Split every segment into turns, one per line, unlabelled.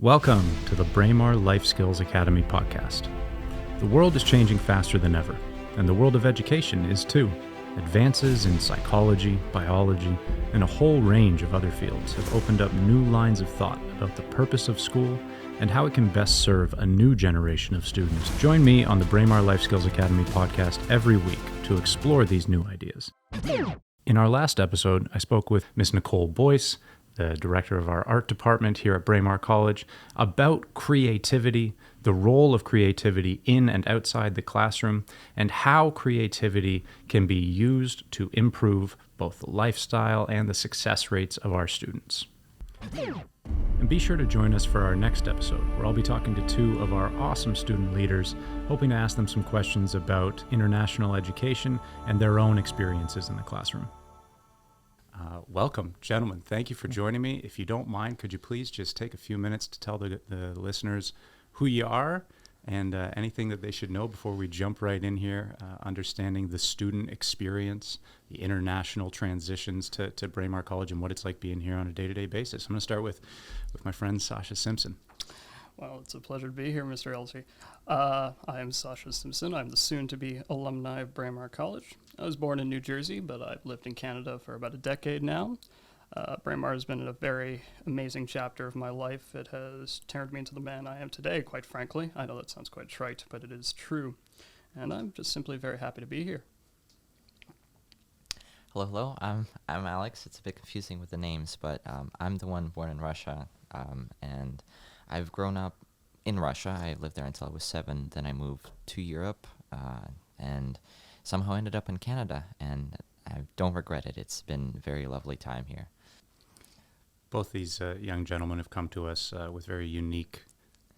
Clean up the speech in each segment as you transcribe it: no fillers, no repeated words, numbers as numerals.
Welcome to the Braemar Life Skills Academy podcast. The world is changing faster than ever, and the world of education is too. Advances in psychology, biology, and a whole range of other fields have opened up new lines of thought about the purpose of school and how it can best serve a new generation of students. Join me on the Braemar Life Skills Academy podcast every week to explore these new ideas. In our last episode, I spoke with Miss Nicole Boyce, the director of our art department here at Braemar College, about creativity, the role of creativity in and outside the classroom, and how creativity can be used to improve both the lifestyle and the success rates of our students. And be sure to join us for our next episode, where I'll be talking to two of our awesome student leaders, hoping to ask them some questions about international education and their own experiences in the classroom. Welcome, gentlemen. Thank you for joining me. If you don't mind, could you please just take a few minutes to tell the listeners who you are and anything that they should know before we jump right in here, understanding the student experience, the international transitions to Braemar College, and what it's like being here on a day-to-day basis. I'm going to start with my friend Sacha Simpson.
Well, it's a pleasure to be here, Mr. Elsie. I am Sacha Simpson. I'm the soon-to-be alumni of Braemar College. I was born in New Jersey, but I've lived in Canada for about a decade now. Braemar has been a very amazing chapter of my life. It has turned me into the man I am today, quite frankly. I know that sounds quite trite, but it is true. And I'm just simply very happy to be here.
Hello. I'm Alex. It's a bit confusing with the names, but I'm the one born in Russia, and I've grown up in Russia. I lived there until I was 7. Then I moved to Europe, and somehow ended up in Canada, and I don't regret it. It's been a very lovely time here.
Both these young gentlemen have come to us with very unique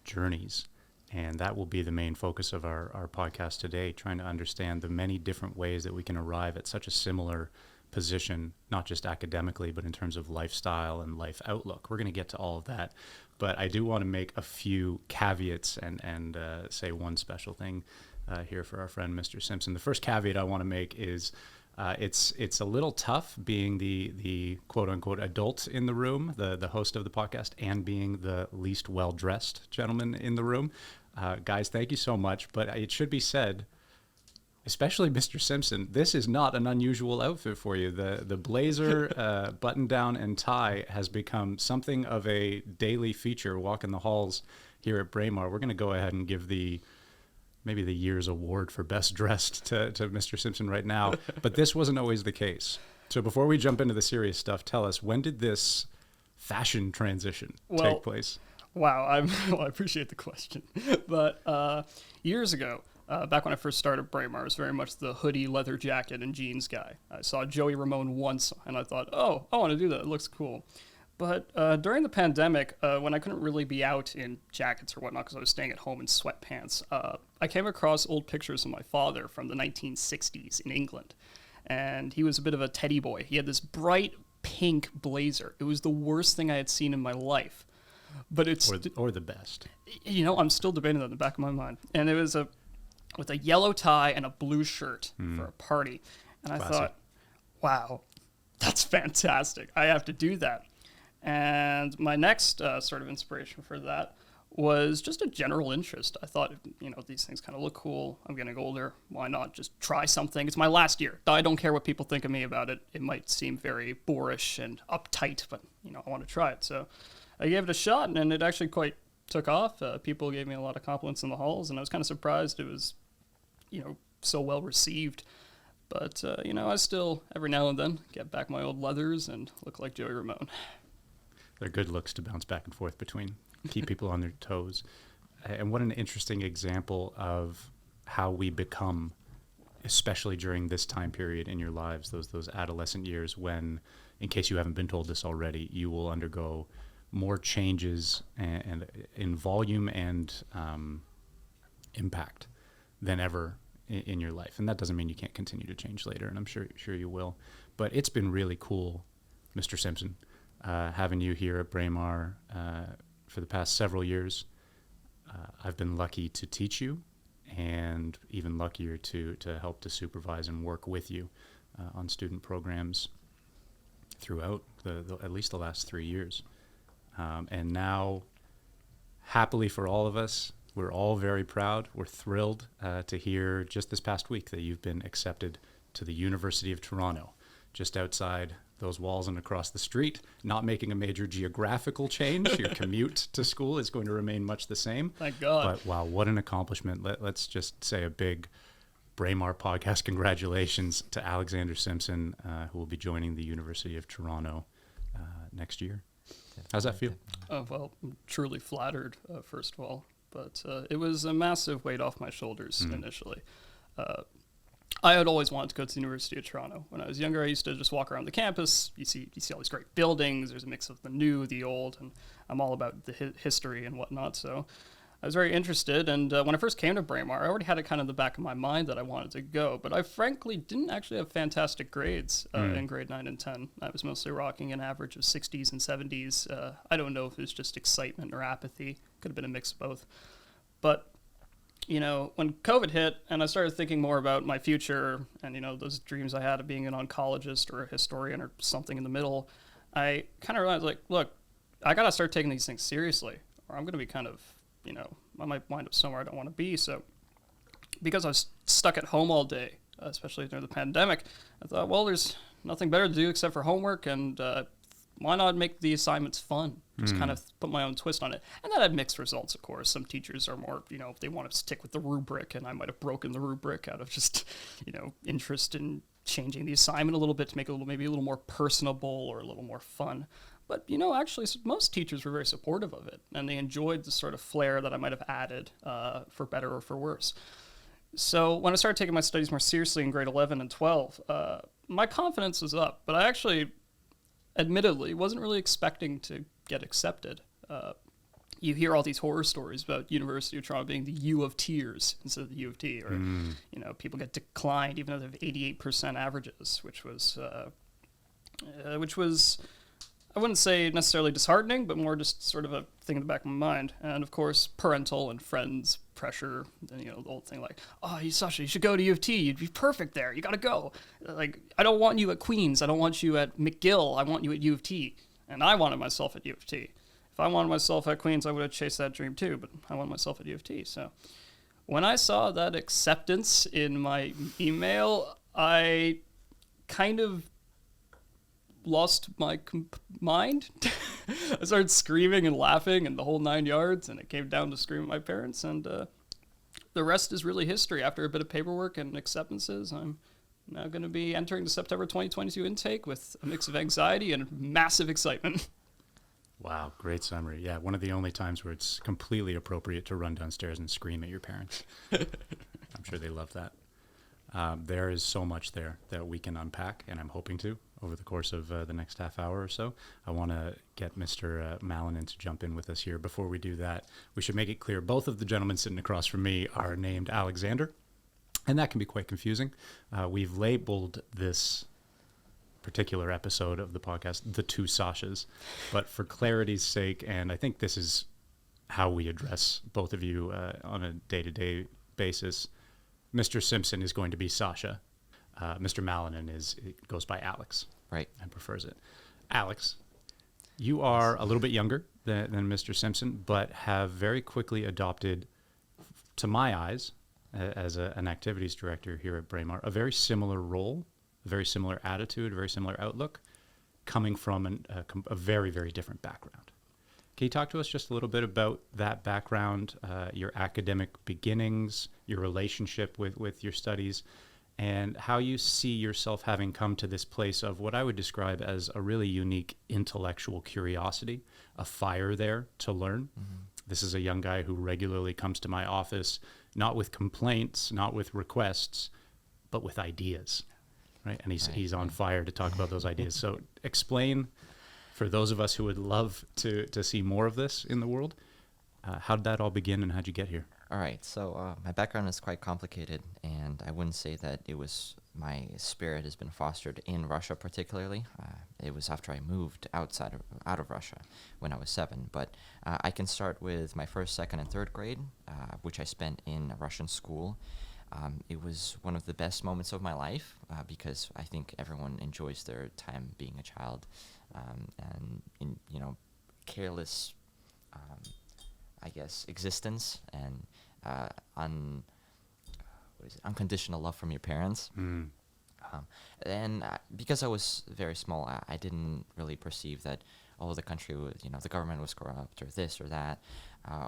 journeys, and that will be the main focus of our podcast today, trying to understand the many different ways that we can arrive at such a similar position, not just academically, but in terms of lifestyle and life outlook. We're going to get to all of that, but I do want to make a few caveats and say one special thing here for our friend Mr. Simpson. The first caveat I want to make is it's a little tough being the quote-unquote adult in the room, the host of the podcast, and being the least well-dressed gentleman in the room. Guys, thank you so much, but it should be said, especially Mr. Simpson, this is not an unusual outfit for you. The blazer, button-down, and tie has become something of a daily feature walking the halls here at Braemar. We're going to go ahead and give maybe the year's award for best dressed to Mr. Simpson right now, but this wasn't always the case. So before we jump into the serious stuff, tell us, when did this fashion transition take place?
Wow, I appreciate the question. But years ago, back when I first started Braemar, I was very much the hoodie, leather jacket, and jeans guy. I saw Joey Ramone once, and I thought, oh, I want to do that. It looks cool. But during the pandemic, when I couldn't really be out in jackets or whatnot because I was staying at home in sweatpants, I came across old pictures of my father from the 1960s in England. And he was a bit of a teddy boy. He had this bright pink blazer. It was the worst thing I had seen in my life. But it's
or the best.
You know, I'm still debating that in the back of my mind. And it was with a yellow tie and a blue shirt for a party. And I thought, wow, that's fantastic. I have to do that. And my next sort of inspiration for that was just a general interest. I thought, these things kind of look cool. I'm getting older. Why not just try something? It's my last year. I don't care what people think of me about it. It might seem very boorish and uptight, but, I want to try it. So I gave it a shot, and it actually quite took off. People gave me a lot of compliments in the halls, and I was kind of surprised it was, so well received. But, I still, every now and then, get back my old leathers and look like Joey Ramone.
They're good looks to bounce back and forth between, keep people on their toes. And what an interesting example of how we become, especially during this time period in your lives, those adolescent years when, in case you haven't been told this already, you will undergo more changes and in volume and impact than ever in your life. And that doesn't mean you can't continue to change later, and I'm sure you will. But it's been really cool, Mr. Simpson, having you here at Braemar for the past several years. I've been lucky to teach you, and even luckier to help to supervise and work with you on student programs throughout at least the last 3 years. And now happily for all of us, we're all very proud. We're thrilled to hear just this past week that you've been accepted to the University of Toronto, just outside those walls and across the street, not making a major geographical change. Your commute to school is going to remain much the same.
Thank God.
But wow, what an accomplishment. Let's just say a big Braemar podcast congratulations to Alexander Simpson, who will be joining the University of Toronto next year. How's that feel?
Well, I'm truly flattered, first of all. But it was a massive weight off my shoulders initially. I had always wanted to go to the University of Toronto. When I was younger, I used to just walk around the campus. You see all these great buildings. There's a mix of the new, the old, and I'm all about the history and whatnot. So I was very interested. And when I first came to Braemar, I already had it kind of in the back of my mind that I wanted to go. But I frankly didn't actually have fantastic grades in grade 9 and 10. I was mostly rocking an average of 60s and 70s. I don't know if it was just excitement or apathy. Could have been a mix of both. But when COVID hit and I started thinking more about my future and, those dreams I had of being an oncologist or a historian or something in the middle, I kind of realized, look, I got to start taking these things seriously or I'm going to be kind of, I might wind up somewhere I don't want to be. So because I was stuck at home all day, especially during the pandemic, I thought, well, there's nothing better to do except for homework and why not make the assignments fun? Just kind of put my own twist on it. And that had mixed results, of course. Some teachers are more, they want to stick with the rubric, and I might have broken the rubric out of just, interest in changing the assignment a little bit to make it maybe a little more personable or a little more fun. But, actually, most teachers were very supportive of it, and they enjoyed the sort of flair that I might have added for better or for worse. So when I started taking my studies more seriously in grade 11 and 12, my confidence was up, but I actually admittedly wasn't really expecting to get accepted. You hear all these horror stories about University of Toronto being the U of Tears instead of the U of T, or people get declined even though they have 88% averages, which was I wouldn't say necessarily disheartening, but more just sort of a thing in the back of my mind. And of course, parental and friends pressure, and the old thing like, oh, Sacha, you should go to U of T. You'd be perfect there. You got to go. Like, I don't want you at Queen's. I don't want you at McGill. I want you at U of T. And I wanted myself at U of T. If I wanted myself at Queen's, I would have chased that dream too, but I wanted myself at U of T. So when I saw that acceptance in my email, I kind of lost my mind. I started screaming and laughing and the whole 9 yards, and it came down to screaming at my parents, and the rest is really history. After a bit of paperwork and acceptances, I'm now going to be entering the September 2022 intake with a mix of anxiety and massive excitement.
Wow, great summary. Yeah, one of the only times where it's completely appropriate to run downstairs and scream at your parents. I'm sure they love that. There is so much there that we can unpack, and I'm hoping to over the course of the next half hour or so. I want to get Mr. Mallinen to jump in with us here. Before we do that, we should make it clear both of the gentlemen sitting across from me are named Alexander, and that can be quite confusing. We've labeled this particular episode of the podcast The Two Sachas, but for clarity's sake, and I think this is how we address both of you on a day-to-day basis, Mr. Simpson is going to be Sacha. Mr. Mallinen goes by Alex.
Right.
And prefers it. Alex, you are a little bit younger than Mr. Simpson, but have very quickly adopted, to my eyes, as an activities director here at Braemar, a very similar role, a very similar attitude, a very similar outlook, coming from a very, very different background. Can you talk to us just a little bit about that background, your academic beginnings, your relationship with your studies, and how you see yourself having come to this place of what I would describe as a really unique intellectual curiosity, a fire there to learn? Mm-hmm. This is a young guy who regularly comes to my office, not with complaints, not with requests, but with ideas, right? And he's on fire to talk about those ideas. So explain, for those of us who would love to see more of this in the world, how did that all begin and how'd you get here?
All right, so my background is quite complicated, and I wouldn't say that my spirit has been fostered in Russia particularly. It was after I moved out of Russia when I was 7. But I can start with my first, second, and third grade, which I spent in a Russian school. It was one of the best moments of my life because I think everyone enjoys their time being a child, and in careless. guess, existence and unconditional love from your parents. And because I was very small, I didn't really perceive that, the country was, the government was corrupt or this or that.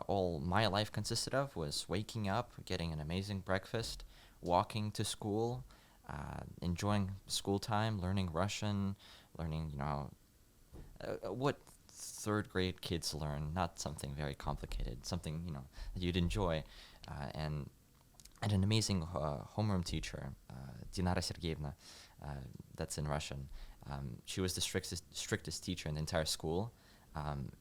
All my life consisted of was waking up, getting an amazing breakfast, walking to school, enjoying school time, learning Russian, learning, what third grade kids learn, not something very complicated, something, that you'd enjoy. And an amazing homeroom teacher, Dinara Sergeyevna, that's in Russian. She was the strictest teacher in the entire school,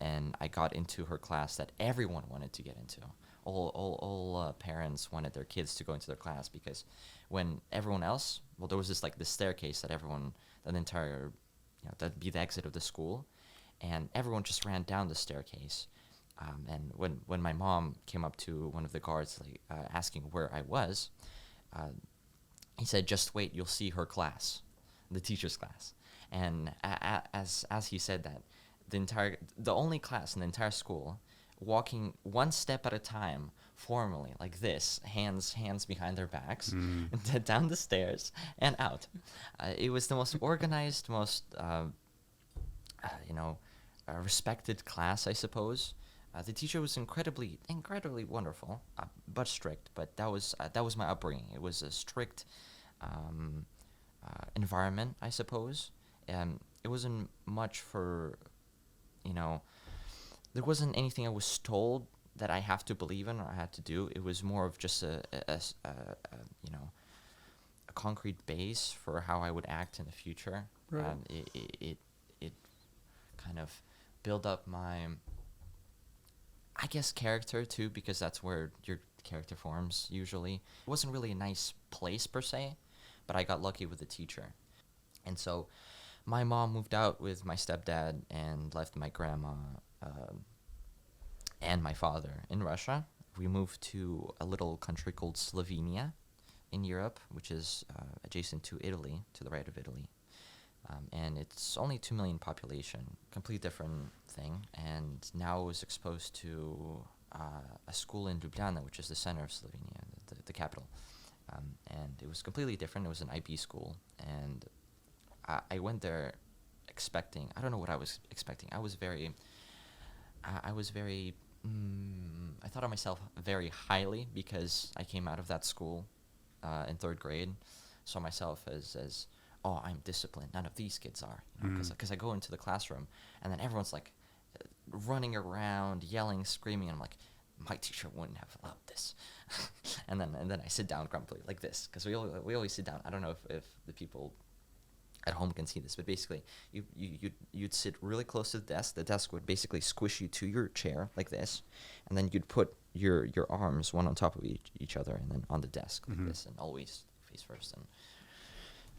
and I got into her class that everyone wanted to get into. All parents wanted their kids to go into their class, because when everyone else, there was this staircase that that'd be the exit of the school, and everyone just ran down the staircase. And when my mom came up to one of the guards asking where I was, he said, "Just wait, you'll see her class, the teacher's class." And as he said that, the only class in the entire school, walking one step at a time, formally like this, hands behind their backs, down the stairs and out. It was the most organized, most respected class, I suppose. The teacher was incredibly wonderful, but strict. But that was my upbringing. It was a strict environment, I suppose. It wasn't much for, there wasn't anything I was told that I have to believe in or I had to do. It was more of just a concrete base for how I would act in the future.
Right.
It kind of built up my, I guess, character too, because that's where your character forms usually. It wasn't really a nice place per se, but I got lucky with the teacher. And so my mom moved out with my stepdad and left my grandma and my father in Russia. We moved to a little country called Slovenia in Europe, which is adjacent to Italy, to the right of Italy. And it's only 2 million population, completely different thing. And now I was exposed to a school in Ljubljana, which is the center of Slovenia, the capital. And it was completely different. It was an IB school. And I went there expecting, I don't know what I was expecting. I thought of myself very highly because I came out of that school in third grade. Saw myself as I'm disciplined. None of these kids are, because I go into the classroom and then everyone's running around, yelling, screaming, and I'm like, my teacher wouldn't have allowed this. and then I sit down grumpily like this, because we always sit down. I don't know if the people at home can see this, but basically you'd sit really close to the desk. The desk would basically squish you to your chair like this, and then you'd put your arms one on top of each other and then on the desk like this, and always face first.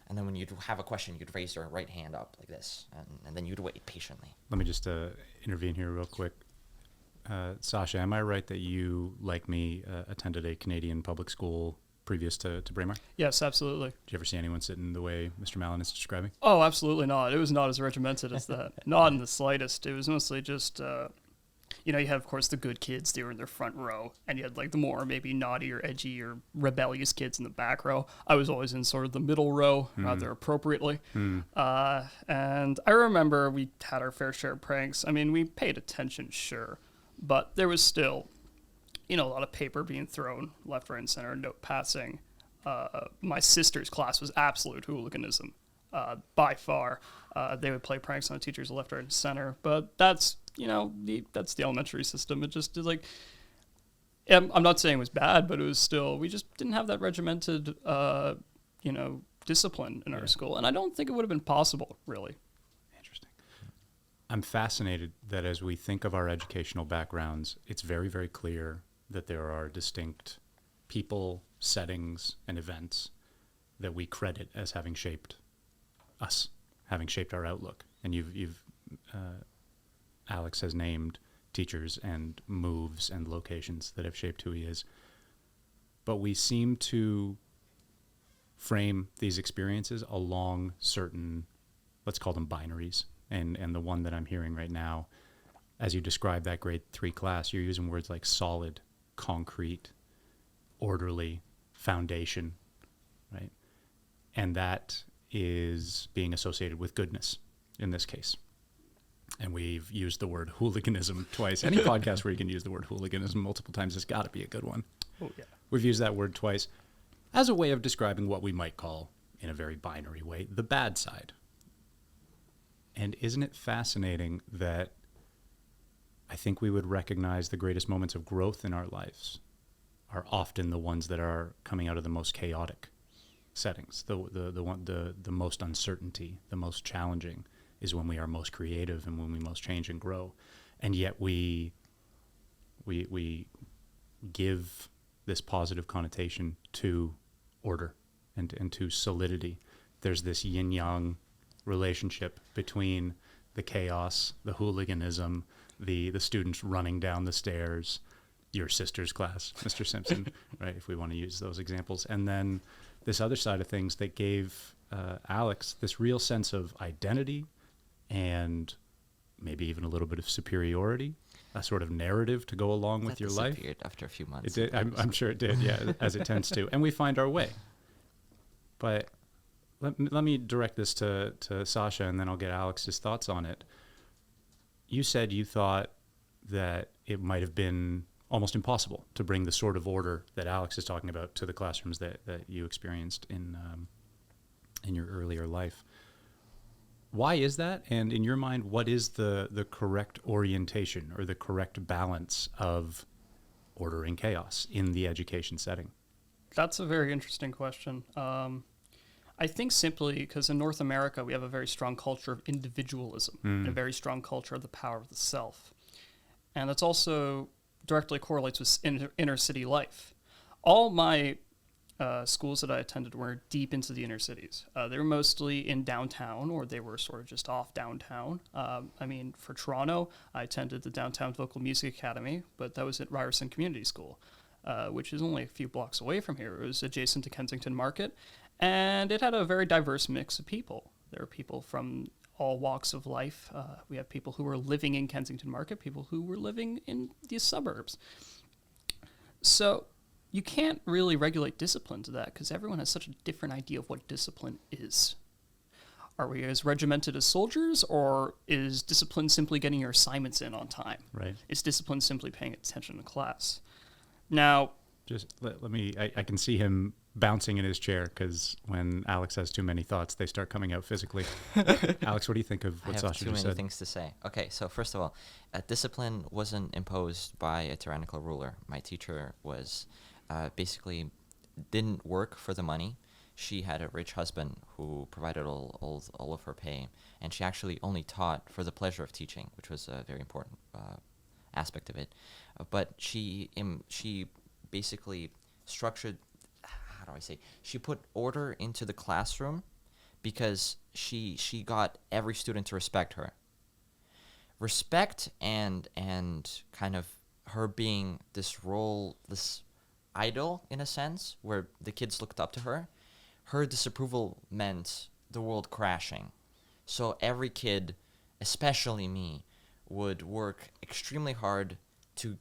And then when you'd have a question, you'd raise your right hand up like this, and then you'd wait patiently.
Let me just intervene here real quick. Sacha, am I right that you, like me, attended a Canadian public school previous to Braemar?
Yes, absolutely.
Did you ever see anyone sit in the way Mr. Mallon is describing?
Oh, absolutely not. It was not as regimented as that. Not in the slightest. It was mostly just, you have, of course, the good kids. They were in their front row. And you had, the more maybe naughty or edgy or rebellious kids in the back row. I was always in sort of the middle row, rather appropriately. And I remember we had our fair share of pranks. I mean, we paid attention, sure. But there was still, a lot of paper being thrown left, right, and center, note passing. My sister's class was absolute hooliganism, by far. They would play pranks on the teachers left, right, and center. But that's, that's the elementary system. It just is I'm not saying it was bad, but it was still, we just didn't have that regimented, discipline in our school. And I don't think it would have been possible, really.
I'm fascinated that as we think of our educational backgrounds, it's very, very clear that there are distinct people, settings, and events that we credit as having shaped us, having shaped our outlook. And Alex has named teachers and moves and locations that have shaped who he is. But we seem to frame these experiences along certain, let's call them binaries. And the one that I'm hearing right now as you describe that grade 3 class, you're using words like solid, concrete, orderly, foundation, right? And that is being associated with goodness in this case. And we've used the word hooliganism twice. Any podcast where you can use the word hooliganism multiple times has got to be a good one.
Oh, yeah.
We've used that word twice as a way of describing what we might call, in a very binary way, the bad side. And isn't it fascinating that I think we would recognize the greatest moments of growth in our lives are often the ones that are coming out of the most chaotic settings, the most uncertainty, the most challenging is when we are most creative and when we most change and grow. And yet we give this positive connotation to order and to solidity. There's this yin-yang relationship between the chaos, the hooliganism, the students running down the stairs, your sister's class, Mr. Simpson, right, if we want to use those examples. And then this other side of things that gave Alex this real sense of identity and maybe even a little bit of superiority, a sort of narrative to go along with your life.
After a few months.
It did. I'm sure it did, yeah, as it tends to. And we find our way. But let me direct this to Sacha, and then I'll get Alex's thoughts on it. You said you thought that it might have been almost impossible to bring the sort of order that Alex is talking about to the classrooms that you experienced in your earlier life. Why is that? And in your mind, what is the correct orientation or the correct balance of order and chaos in the education setting?
That's a very interesting question. I think simply because in North America, we have a very strong culture of individualism and a very strong culture of the power of the self. And that's also directly correlates with inner city life. All my schools that I attended were deep into the inner cities. They were mostly in downtown, or they were sort of just off downtown. For Toronto, I attended the Downtown Vocal Music Academy, but that was at Ryerson Community School, which is only a few blocks away from here. It was adjacent to Kensington Market, and it had a very diverse mix of people. There were people from all walks of life. We have people who were living in Kensington Market, people who were living in the suburbs. So you can't really regulate discipline to that because everyone has such a different idea of what discipline is. Are we as regimented as soldiers, or is discipline simply getting your assignments in on time?
Right.
Is discipline simply paying attention to class? Now,
just let me, I can see him bouncing in his chair because when Alex has too many thoughts, they start coming out physically. Alex, what do you think of what Sacha just said?
I have too many things to say. Okay, so first of all, discipline wasn't imposed by a tyrannical ruler. My teacher was basically didn't work for the money. She had a rich husband who provided all of her pay, and she actually only taught for the pleasure of teaching, which was a very important aspect of it. But she basically structured, she put order into the classroom because she got every student to respect her. Respect and kind of her being this idol in a sense where the kids looked up to her. Her disapproval meant the world crashing. So every kid, especially me, would work extremely hard to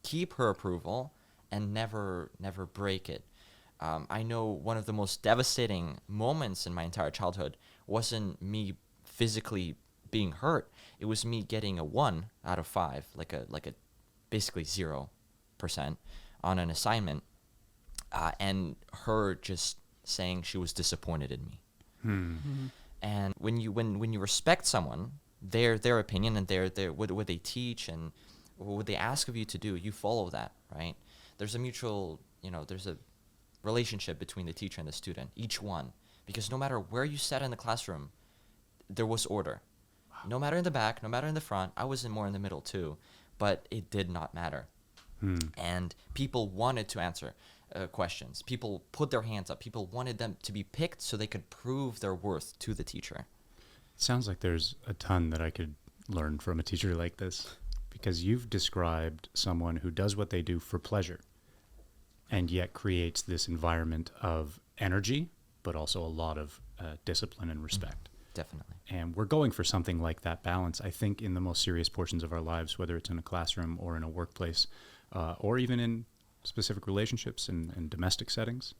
keep her approval and never break it. I know one of the most devastating moments in my entire childhood wasn't me physically being hurt. It was me getting a 1 out of 5, like a basically 0% on an assignment, and her just saying she was disappointed in me. Mm-hmm. And when you respect someone, their opinion and their what they teach and what they ask of you to do, you follow that, right? There's a mutual, there's a relationship between the teacher and the student, each one, because no matter where you sat in the classroom, there was order. Wow. No matter in the back, no matter in the front, I was more in the middle too, but it did not matter. And people wanted to answer questions. People put their hands up. People wanted them to be picked so they could prove their worth to the teacher.
It sounds like there's a ton that I could learn from a teacher like this, because you've described someone who does what they do for pleasure and yet creates this environment of energy, but also a lot of discipline and respect.
Definitely.
And we're going for something like that balance, I think, in the most serious portions of our lives, whether it's in a classroom or in a workplace, or even in specific relationships and domestic settings.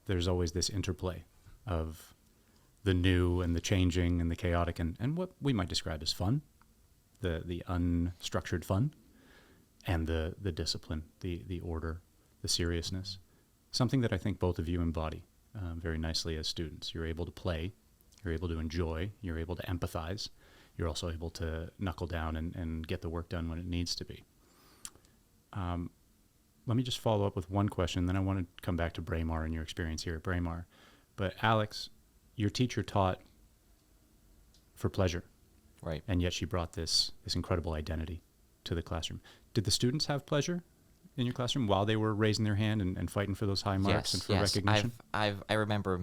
There's always this interplay of the new and the changing and the chaotic and what we might describe as fun, the unstructured fun, and the discipline, the order, the seriousness. Something that I think both of you embody very nicely as students. You're able to play, you're able to enjoy, you're able to empathize, you're also able to knuckle down and get the work done when it needs to be. Let me just follow up with one question, then I want to come back to Braemar and your experience here at Braemar. But Alex, your teacher taught for pleasure.
Right.
And yet she brought this incredible identity to the classroom. Did the students have pleasure in your classroom while they were raising their hand and fighting for those high marks and for recognition?
I remember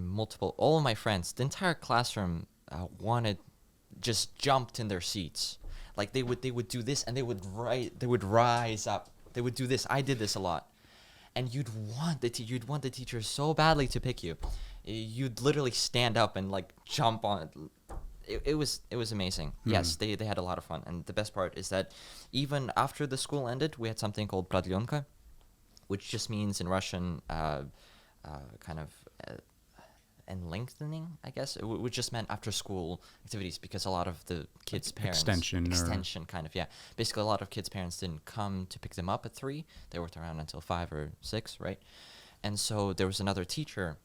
all of my friends, the entire classroom just jumped in their seats. Like they would do this and they would rise up. They would do this. I did this a lot. And you'd want the teacher so badly to pick you. You'd literally stand up and like jump on it. It was amazing. Mm-hmm. Yes, they had a lot of fun. And the best part is that even after the school ended, we had something called prodlyonka, which just means in Russian and lengthening, I guess. Which just meant after school activities, because a lot of the kids' parents... Extension, kind of, yeah. Basically, a lot of kids' parents didn't come to pick them up at 3. They worked around until 5 or 6, right? And so there was another teacher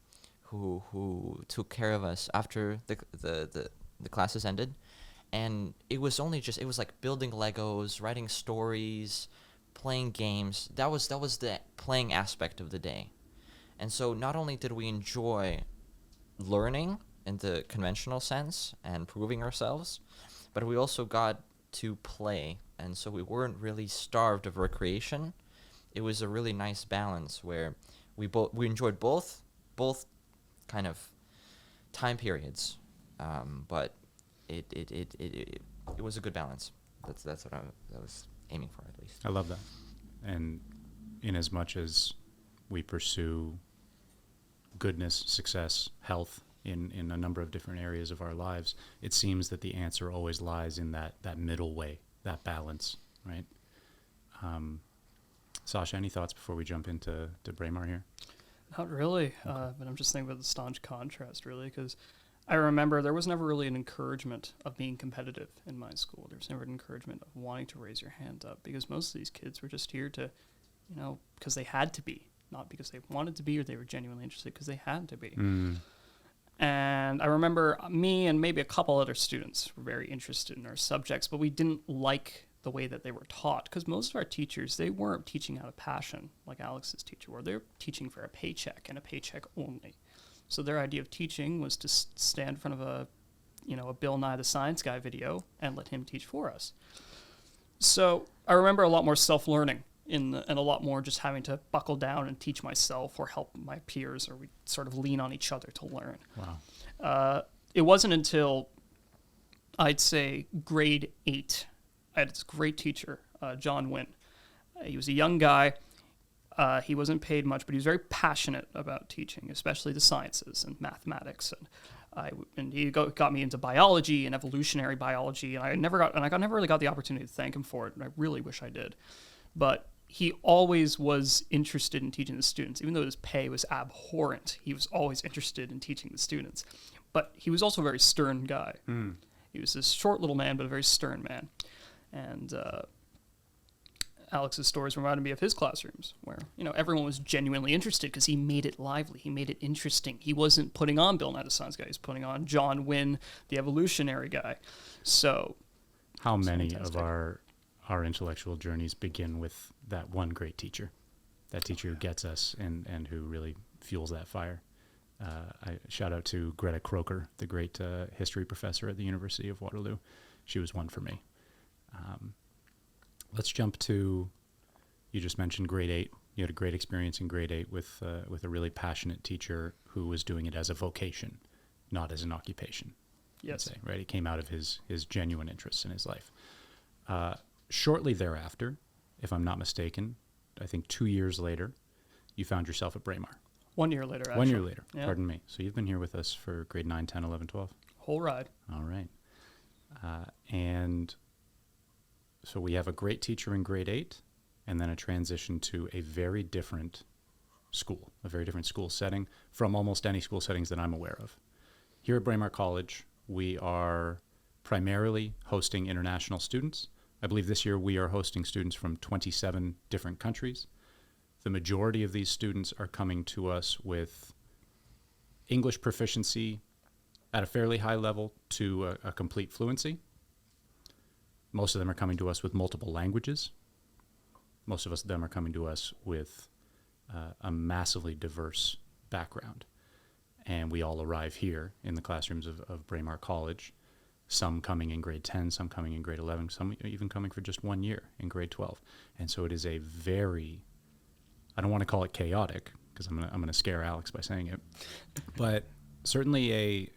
who took care of us after the classes ended. And it was like building Legos, writing stories, playing games. That was the playing aspect of the day. And so not only did we enjoy learning in the conventional sense and proving ourselves, but we also got to play, and so we weren't really starved of recreation. It was a really nice balance where we enjoyed both kind of time periods, but it was a good balance. That's what I was aiming for, at least.
I love that. And in as much as we pursue goodness, success, health in a number of different areas of our lives, it seems that the answer always lies in that middle way, that balance, right? Sacha, any thoughts before we jump into Braemar here?
Not really, but I'm just thinking about the staunch contrast, really, because I remember there was never really an encouragement of being competitive in my school. There was never an encouragement of wanting to raise your hand up, because most of these kids were just here to, because they had to be. Not because they wanted to be or they were genuinely interested, because they had to be. Mm. And I remember me and maybe a couple other students were very interested in our subjects, but we didn't like the way that they were taught, because most of our teachers, they weren't teaching out of passion like Alex's teacher were. They were teaching for a paycheck and a paycheck only. So their idea of teaching was to stand in front of a Bill Nye the Science Guy video and let him teach for us. So I remember a lot more self-learning and a lot more just having to buckle down and teach myself or help my peers, or we sort of lean on each other to learn.
Wow.
It wasn't until, I'd say, grade 8, I had this great teacher, John Wynn. He was a young guy. He wasn't paid much, but he was very passionate about teaching, especially the sciences and mathematics. And he got me into biology and evolutionary biology, and I never really got the opportunity to thank him for it, and I really wish I did. But he always was interested in teaching the students. Even though his pay was abhorrent, he was always interested in teaching the students. But he was also a very stern guy. Mm. He was this short little man, but a very stern man. And Alex's stories reminded me of his classrooms, where everyone was genuinely interested because he made it lively. He made it interesting. He wasn't putting on Bill Nye the Science Guy. He was putting on John Wynn, the evolutionary guy. So,
how many of our intellectual journeys begin with that one great teacher, that teacher who gets us and who really fuels that fire. I shout out to Greta Croker, the great history professor at the University of Waterloo. She was one for me. Let's jump to, you just mentioned grade 8. You had a great experience in grade 8 with a really passionate teacher who was doing it as a vocation, not as an occupation.
Yes.
Say, right? It came out of his genuine interests in his life. Shortly thereafter, if I'm not mistaken, I think 2 years later, you found yourself at Braemar.
1 year later, actually.
1 year later,
yeah.
Pardon me. So you've been here with us for grade 9, 10, 11, 12.
Whole ride.
All right. And so we have a great teacher in grade 8, and then a transition to a very different school setting from almost any school settings that I'm aware of. Here at Braemar College, we are primarily hosting international students. I believe this year we are hosting students from 27 different countries. The majority of these students are coming to us with English proficiency at a fairly high level to a complete fluency. Most of them are coming to us with multiple languages. Most of them are coming to us with a massively diverse background. And we all arrive here in the classrooms of Braemar College, some coming in grade 10, some coming in grade 11, some even coming for just 1 year in grade 12. And so it is a very, I don't want to call it chaotic, because I'm gonna scare Alex by saying it, but certainly a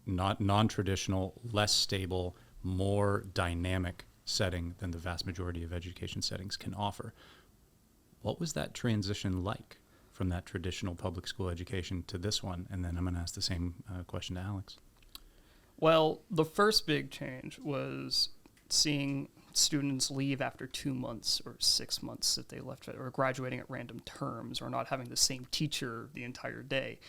non-traditional, less stable, more dynamic setting than the vast majority of education settings can offer. What was that transition like from that traditional public school education to this one? And then I'm going to ask the same question to Alex.
Well, the first big change was seeing students leave after 2 months or 6 months that they left, or graduating at random terms, or not having the same teacher the entire day.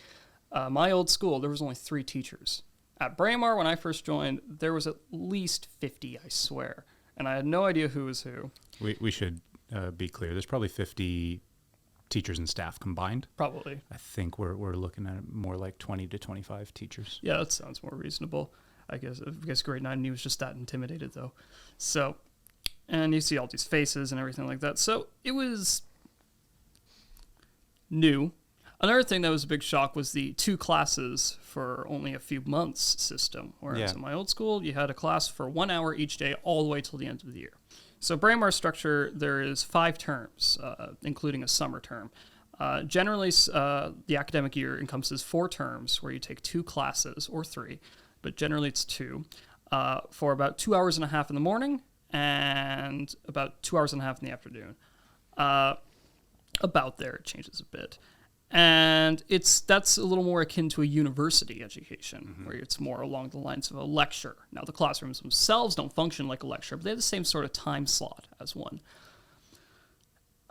My old school, there was only 3 teachers. At Braemar, when I first joined, there was at least 50, I swear. And I had no idea who was who.
We should be clear. There's probably 50 teachers and staff combined.
Probably.
I think we're looking at more like 20 to 25 teachers.
Yeah, that sounds more reasonable. I guess grade 9, he was just that intimidated, though. So, and you see all these faces and everything like that. So it was new. Another thing that was a big shock was the 2 classes for only a few months system. Whereas in my old school, you had a class for 1 hour each day all the way till the end of the year. So Braemar's structure, there is 5 terms, including a summer term. Generally, the academic year encompasses 4 terms where you take 2 classes, or 3, but generally it's 2, for about 2 hours and a half in the morning and about 2 hours and a half in the afternoon. About there, it changes a bit. And that's a little more akin to a university education, where it's more along the lines of a lecture. Now, the classrooms themselves don't function like a lecture, but they have the same sort of time slot as one.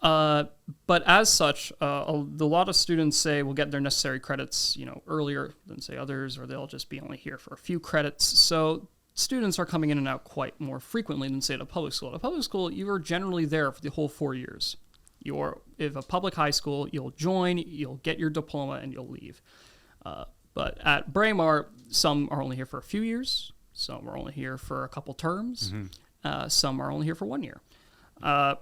But as such, a lot of students say will get their necessary credits, earlier than say others, or they'll just be only here for a few credits. So students are coming in and out quite more frequently than say at a public school. At a public school, you are generally there for the whole 4 years. If a public high school, you'll join, you'll get your diploma, and you'll leave. But at Braemar, some are only here for a few years, some are only here for a couple terms, some are only here for 1 year. I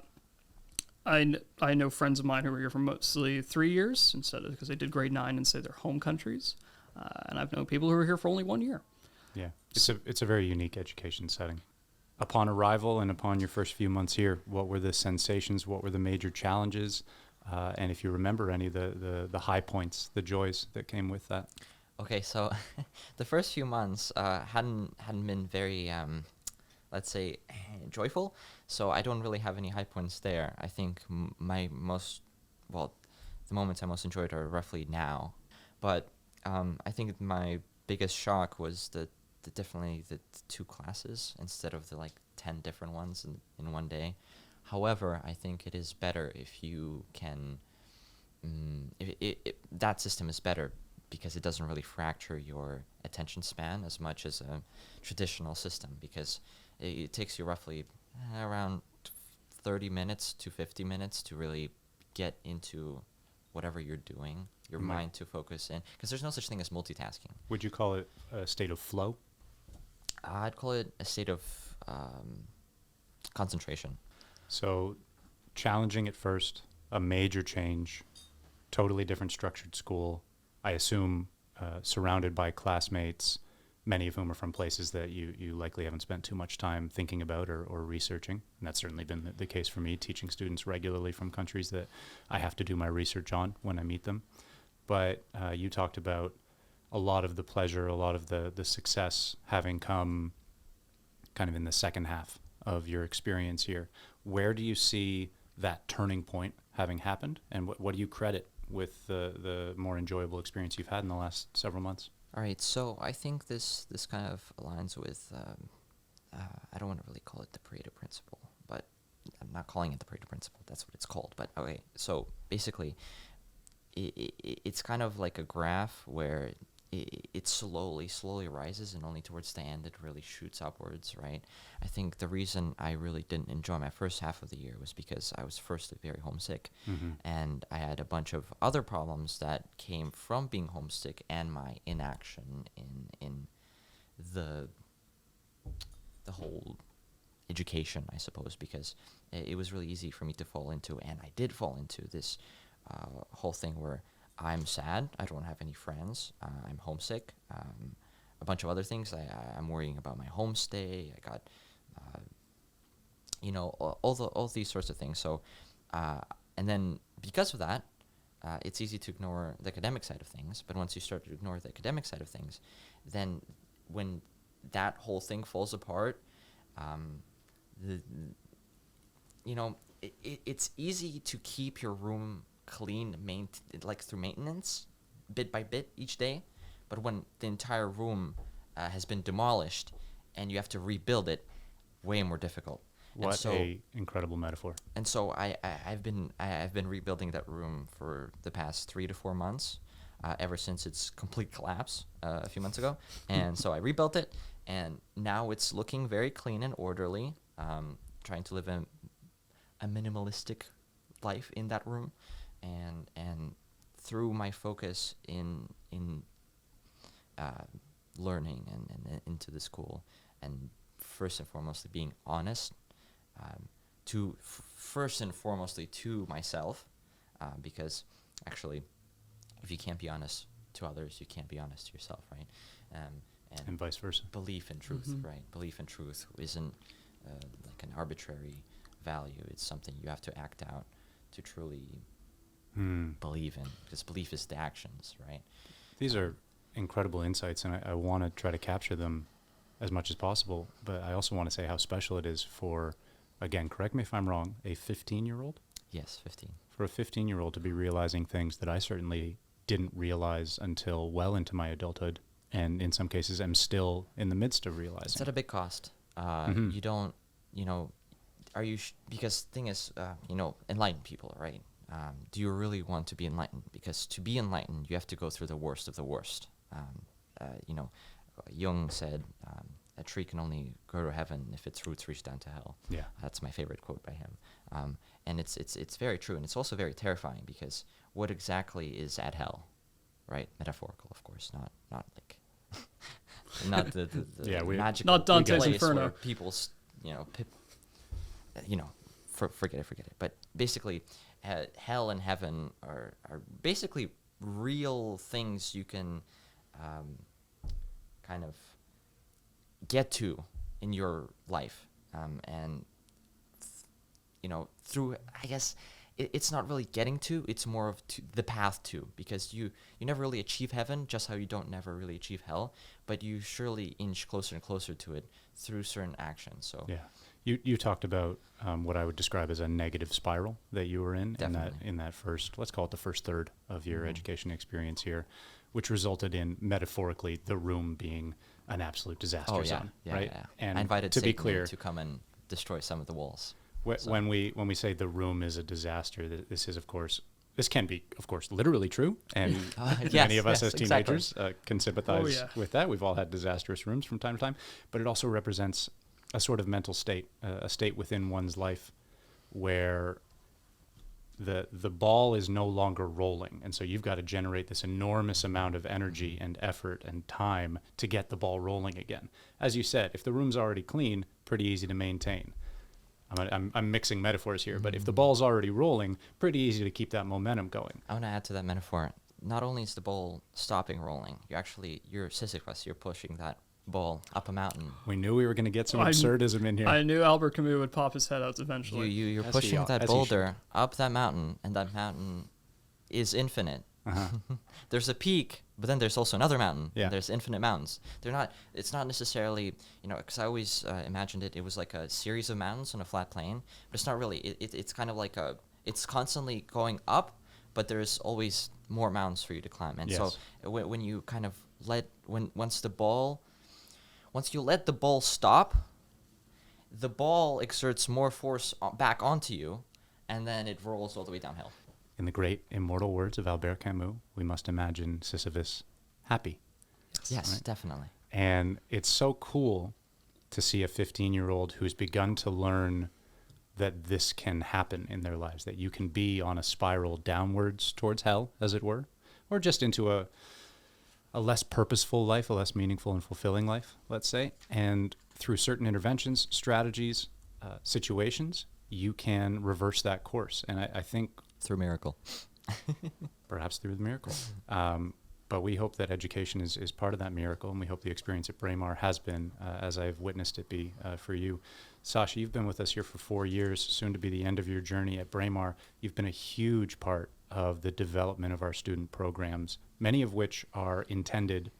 know friends of mine who were here for mostly 3 years because they did grade 9 and say their home countries, and I've known people who were here for only 1 year.
Yeah, it's a very unique education setting. Upon arrival and upon your first few months here, what were the sensations? What were the major challenges? And if you remember any of the high points, the joys that came with that?
Okay, so the first few months hadn't been very, let's say, joyful. So I don't really have any high points there. I think the moments I most enjoyed are roughly now. But I think my biggest shock was definitely the 2 classes instead of the 10 different ones in one day. However, I think it is better if you can, that system is better because it doesn't really fracture your attention span as much as a traditional system, because it takes you roughly around 30 minutes to 50 minutes to really get into whatever you're doing, your mind to focus in, because there's no such thing as multitasking.
Would you call it a state of flow?
I'd call it a state of concentration.
So challenging at first, a major change, totally different structured school. I assume surrounded by classmates, many of whom are from places that you likely haven't spent too much time thinking about or researching. And that's certainly been the case for me, teaching students regularly from countries that I have to do my research on when I meet them. But you talked about a lot of the pleasure, a lot of the success having come kind of in the second half of your experience here. Where do you see that turning point having happened, and what do you credit with the more enjoyable experience you've had in the last several months?
All right, so I think this kind of aligns with, I don't want to really call it the Pareto principle, but I'm not calling it the Pareto principle. That's what it's called. But okay, so basically, it's kind of like a graph where it slowly rises, and only towards the end it really shoots upwards, right? I think the reason I really didn't enjoy my first half of the year was because I was firstly very homesick, and I had a bunch of other problems that came from being homesick and my inaction in the whole education, I suppose, because it was really easy for me to fall into, and I did fall into this whole thing where I'm sad, I don't have any friends, I'm homesick, a bunch of other things. I'm worrying about my homestay. I got, all these sorts of things. So, and then because of that, it's easy to ignore the academic side of things. But once you start to ignore the academic side of things, then when that whole thing falls apart, it's easy to keep your room clean, through maintenance, bit by bit each day. But when the entire room has been demolished and you have to rebuild it, way more difficult.
What a incredible metaphor. And
so I've been rebuilding that room for the past 3 to 4 months, ever since its complete collapse a few months ago. And so I rebuilt it, and now it's looking very clean and orderly. Trying to live a minimalistic life in that room, and through my focus in learning and into the school, and first and foremostly being honest, first and foremostly to myself, because actually, if you can't be honest to others, you can't be honest to yourself, right?
And vice versa.
Belief in truth, right? Belief in truth isn't like an arbitrary value. It's something you have to act out to truly believe in, because belief is the actions, right?
These are incredible insights, and I want to try to capture them as much as possible, but I also want to say how special it is for, again, correct me if I'm wrong, a 15-year-old?
Yes, 15. For
a 15-year-old to be realizing things that I certainly didn't realize until well into my adulthood, and in some cases I'm still in the midst of realizing.
It's at a big cost. You don't, because the thing is, enlightened people, right? Do you really want to be enlightened? Because to be enlightened, you have to go through the worst of the worst. Jung said, a tree can only grow to heaven if its roots reach down to hell.
Yeah.
That's my favorite quote by him. And it's very true, and it's also very terrifying, because what exactly is at hell, right? Metaphorical, of course, not like not the magical,
not Dante's
place
Inferno
where people's forget it. But basically, hell and heaven are basically real things you can kind of get to in your life, and through, I guess, it's not really getting to, it's more of the path to, because you never really achieve heaven, just how you don't never really achieve hell, but you surely inch closer and closer to it through certain actions. So
yeah, you talked about what I would describe as a negative spiral that you were in.
Definitely.
in that first, let's call it the first third of your education experience here, which resulted in, metaphorically, the room being an absolute disaster zone, right?
Yeah.
And
I invited
to
Satan
be clear,
to come and destroy some of the walls.
When we say the room is a disaster, this can be, of course, literally true, and many of us as teenagers can sympathize with that. We've all had disastrous rooms from time to time, but it also represents a sort of mental state, a state within one's life where the ball is no longer rolling, and so you've got to generate this enormous amount of energy and effort and time to get the ball rolling again. As you said, if the room's already clean, pretty easy to maintain. I'm mixing metaphors here, but if the ball's already rolling, pretty easy to keep that momentum going.
I want to add to that metaphor. Not only is the ball stopping rolling, you're Sisyphus, you're pushing that ball up a mountain.
We knew we were going to get some absurdism in here.
I knew Albert Camus would pop his head out eventually.
You're pushing that boulder up that mountain, and that mountain is infinite. There's a peak, but then there's also another mountain.
Yeah.
There's infinite mountains. It's not necessarily, because I always imagined it was like a series of mountains on a flat plain, but it's not really. It's kind of like it's constantly going up, but there's always more mountains for you to climb. And so when you kind of once you let the ball stop, the ball exerts more force back onto you, and then it rolls all the way downhill.
In the great immortal words of Albert Camus, we must imagine Sisyphus happy.
Yes,
right?
definitely.
And it's so cool to see a 15-year-old who's begun to learn that this can happen in their lives, that you can be on a spiral downwards towards hell, as it were, or just into a less purposeful life, a less meaningful and fulfilling life, let's say. And through certain interventions, strategies, situations, you can reverse that course. And I think...
Through miracle.
Perhaps through the miracle. But we hope that education is part of that miracle, and we hope the experience at Braemar has been, as I've witnessed it be for you. Sacha, you've been with us here for 4 years, soon to be the end of your journey at Braemar. You've been a huge part of the development of our student programs, many of which are intended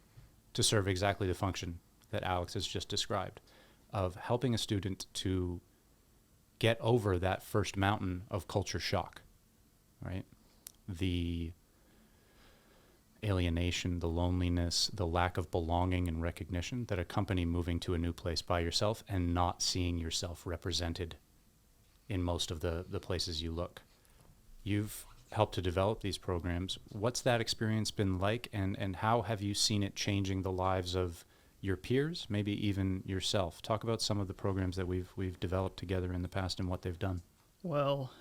to serve exactly the function that Alex has just described, of helping a student to get over that first mountain of culture shock, right? The alienation, the loneliness, the lack of belonging and recognition that accompany moving to a new place by yourself and not seeing yourself represented in most of the places you look. You've helped to develop these programs. What's that experience been like, and how have you seen it changing the lives of your peers, maybe even yourself? Talk about some of the programs that we've developed together in the past and what they've done.
Well,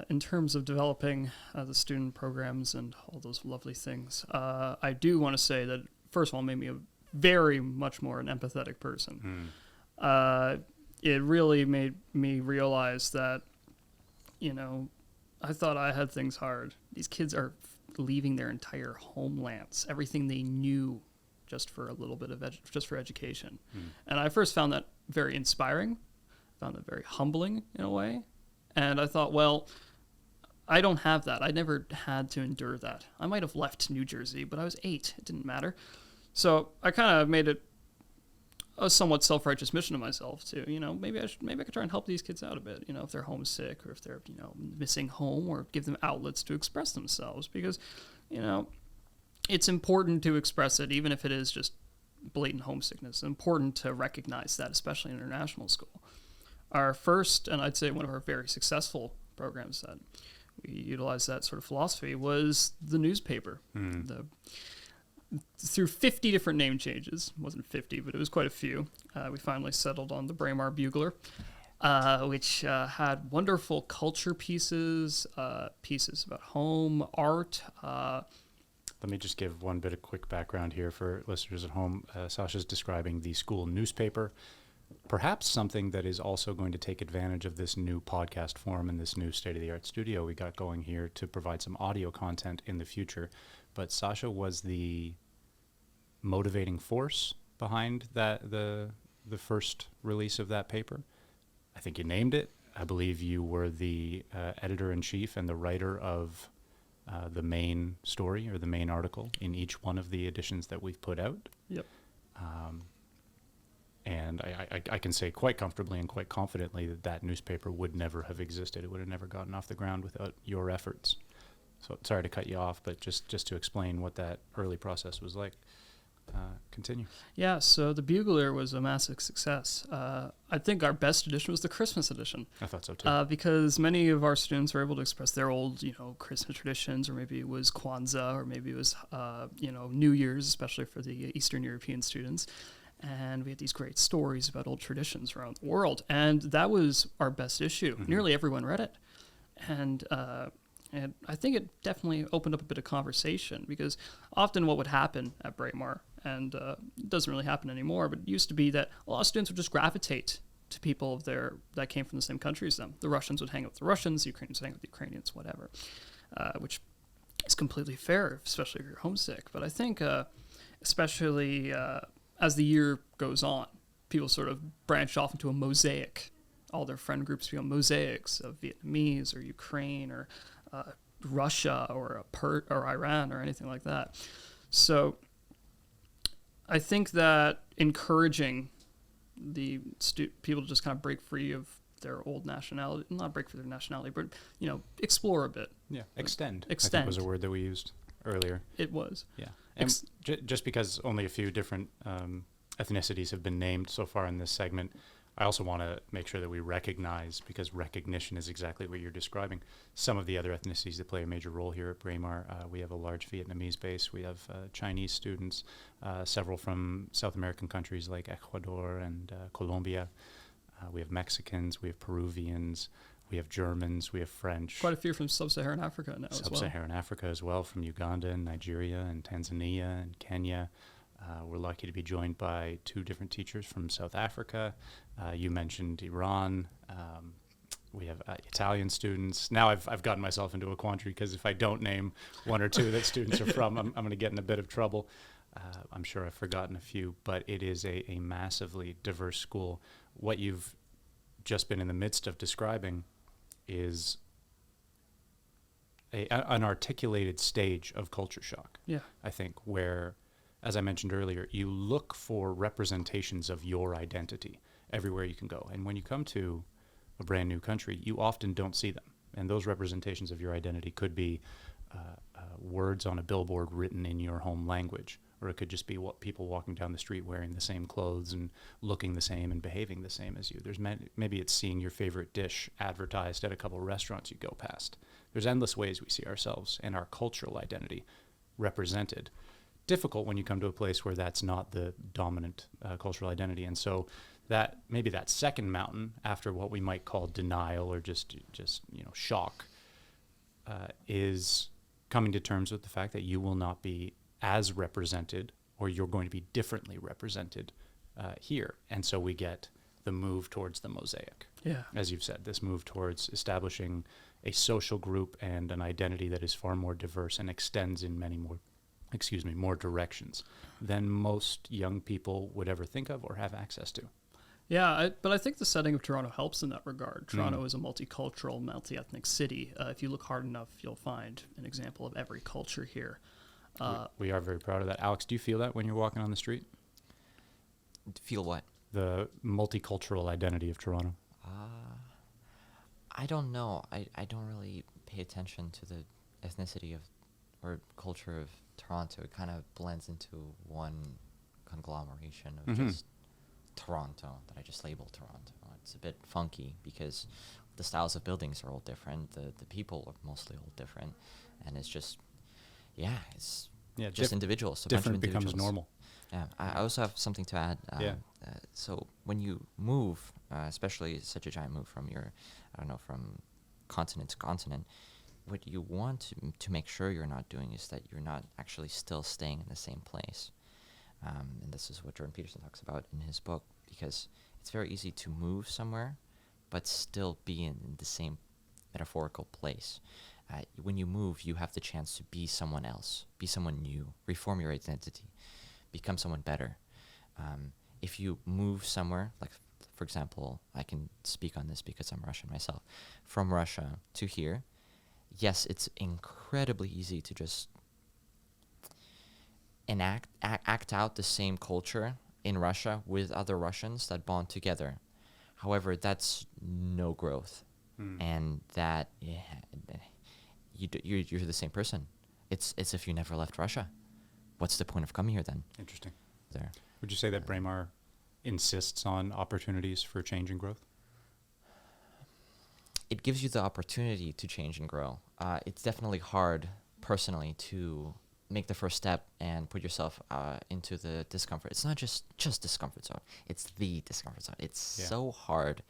in terms of developing the student programs and all those lovely things, I do want to say that, first of all, it made me a very much more an empathetic person. It really made me realize that, I thought I had things hard. These kids are leaving their entire homelands, everything they knew, just for a little bit of just for education. And I first found that very inspiring, found it very humbling in a way. And I thought, well, I don't have that. I never had to endure that. I might have left New Jersey, but I was 8. It didn't matter. So I kind of made it a somewhat self-righteous mission to myself to, maybe I could try and help these kids out a bit, if they're homesick or if they're, missing home, or give them outlets to express themselves, because, it's important to express it, even if it is just blatant homesickness. It's important to recognize that, especially in international school. Our first, and I'd say one of our very successful programs that we utilized that sort of philosophy, was the newspaper. Through 50 different name changes, it wasn't 50, but it was quite a few, we finally settled on the Braemar Bugler, which had wonderful culture pieces, pieces about home, art.
Let me just give one bit of quick background here for listeners at home. Sacha's describing the school newspaper, perhaps something that is also going to take advantage of this new podcast form and this new state-of-the-art studio we got going here to provide some audio content in the future. But Sacha was the motivating force behind the first release of that paper. I think you named it. I believe you were the editor-in-chief and the writer of the main story or the main article in each one of the editions that we've put out.
Yep.
And I can say quite comfortably and quite confidently that newspaper would never have existed. It would have never gotten off the ground without your efforts. So sorry to cut you off, but just to explain what that early process was like. Continue.
Yeah, so the Bugler was a massive success. I think our best edition was the Christmas edition.
I thought so too.
Because many of our students were able to express their old, Christmas traditions, or maybe it was Kwanzaa, or maybe it was, New Year's, especially for the Eastern European students. And we had these great stories about old traditions around the world. And that was our best issue. Mm-hmm. Nearly everyone read it. And I think it definitely opened up a bit of conversation, because often what would happen at Braemar, and it doesn't really happen anymore, but it used to be that a lot of students would just gravitate to people that came from the same country as them. The Russians would hang out with the Russians, the Ukrainians would hang out with the Ukrainians, whatever, which is completely fair, especially if you're homesick. But I think especially as the year goes on, people sort of branch off into a mosaic. All their friend groups become mosaics of Vietnamese or Ukraine or Russia or Iran or anything like that. So I think that encouraging the people to just kind of break free of their old nationality, not break for their nationality, but explore a bit.
Yeah, extend. I
Extend
think was a word that we used earlier.
It was.
Yeah, and just because only a few different ethnicities have been named so far in this segment, I also want to make sure that we recognize, because recognition is exactly what you're describing, some of the other ethnicities that play a major role here at Braemar. We have a large Vietnamese base. We have Chinese students, several from South American countries like Ecuador and Colombia. We have Mexicans. We have Peruvians. We have Germans. We have French.
Quite a few from Sub-Saharan Africa now as well.
Sub-Saharan Africa as well, from Uganda and Nigeria and Tanzania and Kenya. We're lucky to be joined by 2 different teachers from South Africa. You mentioned Iran. We have Italian students. Now I've gotten myself into a quandary, because if I don't name 1 or 2 that students are from, I'm going to get in a bit of trouble. I'm sure I've forgotten a few, but it is a massively diverse school. What you've just been in the midst of describing is an articulated stage of culture shock.
Yeah.
I think, where, as I mentioned earlier, you look for representations of your identity everywhere you can go. And when you come to a brand new country, you often don't see them. And those representations of your identity could be words on a billboard written in your home language, or it could just be what people walking down the street wearing the same clothes and looking the same and behaving the same as you. There's maybe it's seeing your favorite dish advertised at a couple of restaurants you go past. There's endless ways we see ourselves and our cultural identity represented. Difficult when you come to a place where that's not the dominant cultural identity. And so that maybe that second mountain, after what we might call denial or just shock, is coming to terms with the fact that you will not be as represented, or you're going to be differently represented here. And so we get the move towards the mosaic.
Yeah.
As you've said, this move towards establishing a social group and an identity that is far more diverse and extends in many more directions than most young people would ever think of or have access to.
Yeah, but I think the setting of Toronto helps in that regard. Toronto is a multicultural, multi-ethnic city. If you look hard enough, you'll find an example of every culture here.
We are very proud of that. Alex, do you feel that when you're walking on the street?
Feel what?
The multicultural identity of Toronto.
I don't know. I don't really pay attention to the ethnicity of or culture of Toronto. It kind of blends into one conglomeration of just Toronto that I just label Toronto. It's a bit funky because the styles of buildings are all different. The people are mostly all different. And it's just, it's just individuals. So
different becomes normal.
Yeah, I also have something to add. So when you move, especially such a giant move from from continent to continent, what you want to make sure you're not doing is that you're not actually still staying in the same place. And this is what Jordan Peterson talks about in his book, because it's very easy to move somewhere, but still be in the same metaphorical place. When you move, you have the chance to be someone else, be someone new, reform your identity, become someone better. If you move somewhere, like, for example, I can speak on this because I'm Russian myself, from Russia to here, yes, it's incredibly easy to just act out the same culture in Russia with other Russians that bond together. However, that's no growth, and that you're the same person. It's if you never left Russia. What's the point of coming here then?
Interesting.
There.
Would you say that Braemar insists on opportunities for change and growth?
It gives you the opportunity to change and grow. It's definitely hard, personally, to make the first step and put yourself into the discomfort. It's not just discomfort zone. It's the discomfort zone. It's so hard,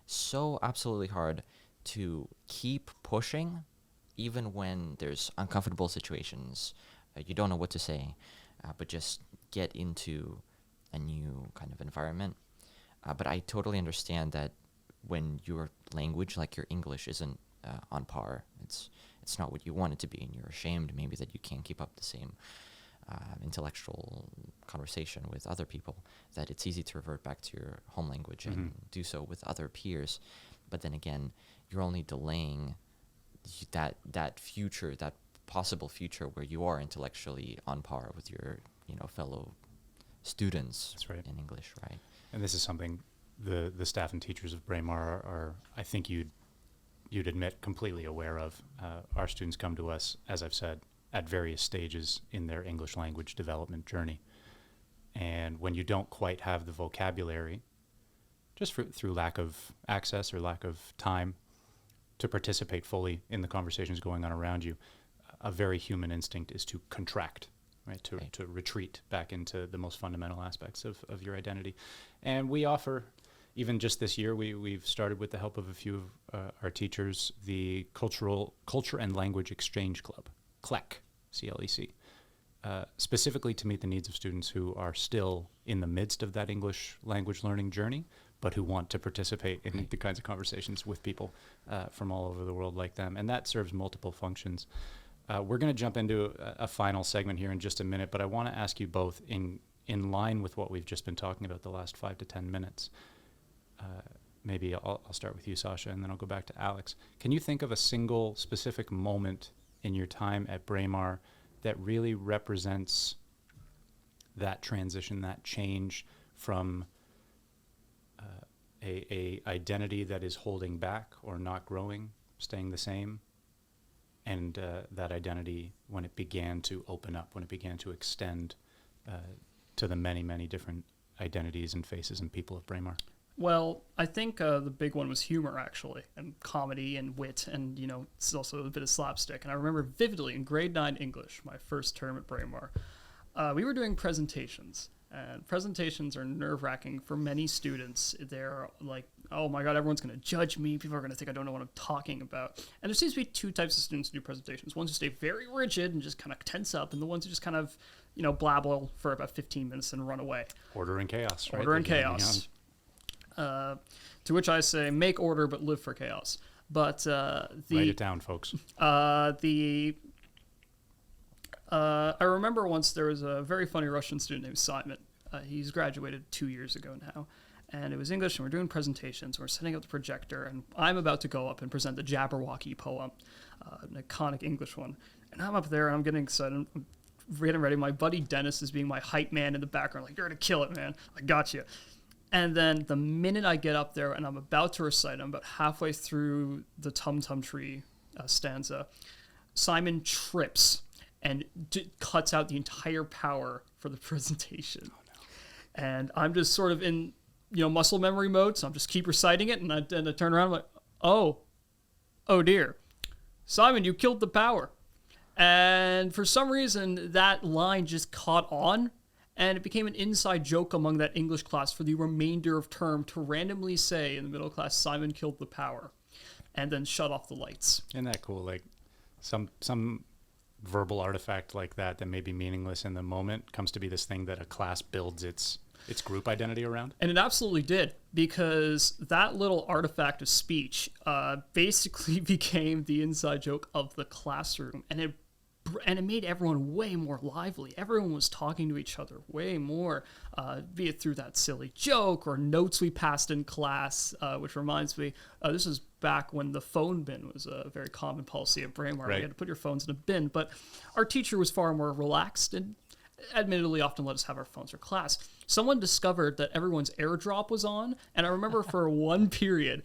so absolutely hard to keep pushing, even when there's uncomfortable situations. You don't know what to say, but just get into a new kind of environment. But I totally understand that when your language, like your English, isn't on par, it's not what you want it to be, and you're ashamed maybe that you can't keep up the same intellectual conversation with other people, that it's easy to revert back to your home language and do so with other peers. But then again, you're only delaying that future, that possible future where you are intellectually on par with your fellow students.
That's right.
In English, right?
And this is something the staff and teachers of Braemar are I think you'd admit, completely aware of. Our students come to us, as I've said, at various stages in their English language development journey. And when you don't quite have the vocabulary, just through lack of access or lack of time to participate fully in the conversations going on around you, a very human instinct is to contract, right? To retreat back into the most fundamental aspects of your identity. And we offer, even just this year, we've started with the help of a few of our teachers, the Culture and Language Exchange Club, CLEC, C-L-E-C, specifically to meet the needs of students who are still in the midst of that English language learning journey, but who want to participate in the kinds of conversations with people from all over the world like them. And that serves multiple functions. We're going to jump into a final segment here in just a minute, but I want to ask you both, in line with what we've just been talking about the last 5 to 10 minutes, maybe I'll start with you, Sacha, and then I'll go back to Alex. Can you think of a single specific moment in your time at Braemar that really represents that transition, that change from a identity that is holding back or not growing, staying the same, and that identity when it began to open up, when it began to extend to the many, many different identities and faces and people of Braemar?
Well, I think the big one was humor, actually, and comedy and wit, and, it's also a bit of slapstick. And I remember vividly in grade 9 English, my first term at Braemar, we were doing presentations. And presentations are nerve-wracking for many students. They're like, oh my God, everyone's going to judge me. People are going to think I don't know what I'm talking about. And there seems to be two types of students who do presentations. Ones who stay very rigid and just kind of tense up, and the ones who just kind of, blabble for about 15 minutes and run away.
Order and chaos, right?
Order and chaos. To which I say, make order but live for chaos. But
write it down, folks.
I remember once there was a very funny Russian student named Simon. He's graduated 2 years ago now. And it was English, and we're doing presentations. We're setting up the projector, and I'm about to go up and present the Jabberwocky poem, an iconic English one. And I'm up there, and I'm getting excited. I'm getting ready. My buddy Dennis is being my hype man in the background, like, you're going to kill it, man. I got you. And then the minute I get up there and I'm about to recite, I'm about halfway through the Tum Tum Tree stanza, Simon trips and cuts out the entire power for the presentation. Oh, no. And I'm just sort of in, muscle memory mode, so I'm just keep reciting it, and I turn around, I'm like, oh dear. Simon, you killed the power. And for some reason, that line just caught on, and it became an inside joke among that English class for the remainder of term to randomly say in the middle class, Simon killed the power, and then shut off the lights.
Isn't that cool? Like some verbal artifact like that may be meaningless in the moment comes to be this thing that a class builds its group identity around. And
it absolutely did, because that little artifact of speech basically became the inside joke of the classroom, and it made everyone way more lively. Everyone was talking to each other way more, be it through that silly joke or notes we passed in class, which reminds me, this was back when the phone bin was a very common policy at Braemar. Right. You had to put your phones in a bin, but our teacher was far more relaxed and admittedly often let us have our phones for class. Someone discovered that everyone's AirDrop was on, and I remember for one period,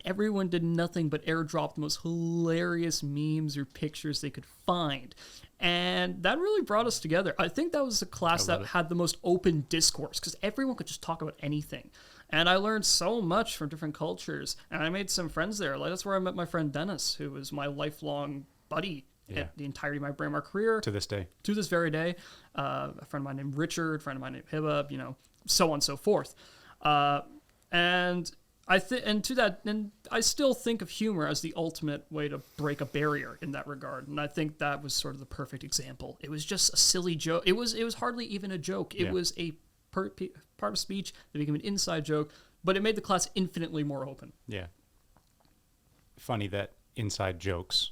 everyone did nothing but AirDrop the most hilarious memes or pictures they could find. And that really brought us together. I think that was the class that had the most open discourse, because everyone could just talk about anything. And I learned so much from different cultures, and I made some friends there. Like, that's where I met my friend Dennis, who was my lifelong buddy. Yeah. At the entirety of my Braemar career.
To this day. To
this very day. A friend of mine named Richard, a friend of mine named Hibba, so on and so forth. And I still think of humor as the ultimate way to break a barrier in that regard. And I think that was sort of the perfect example. It was just a silly joke. It was hardly even a joke. It was a part of speech that became an inside joke, but it made the class infinitely more open.
Yeah. Funny that inside jokes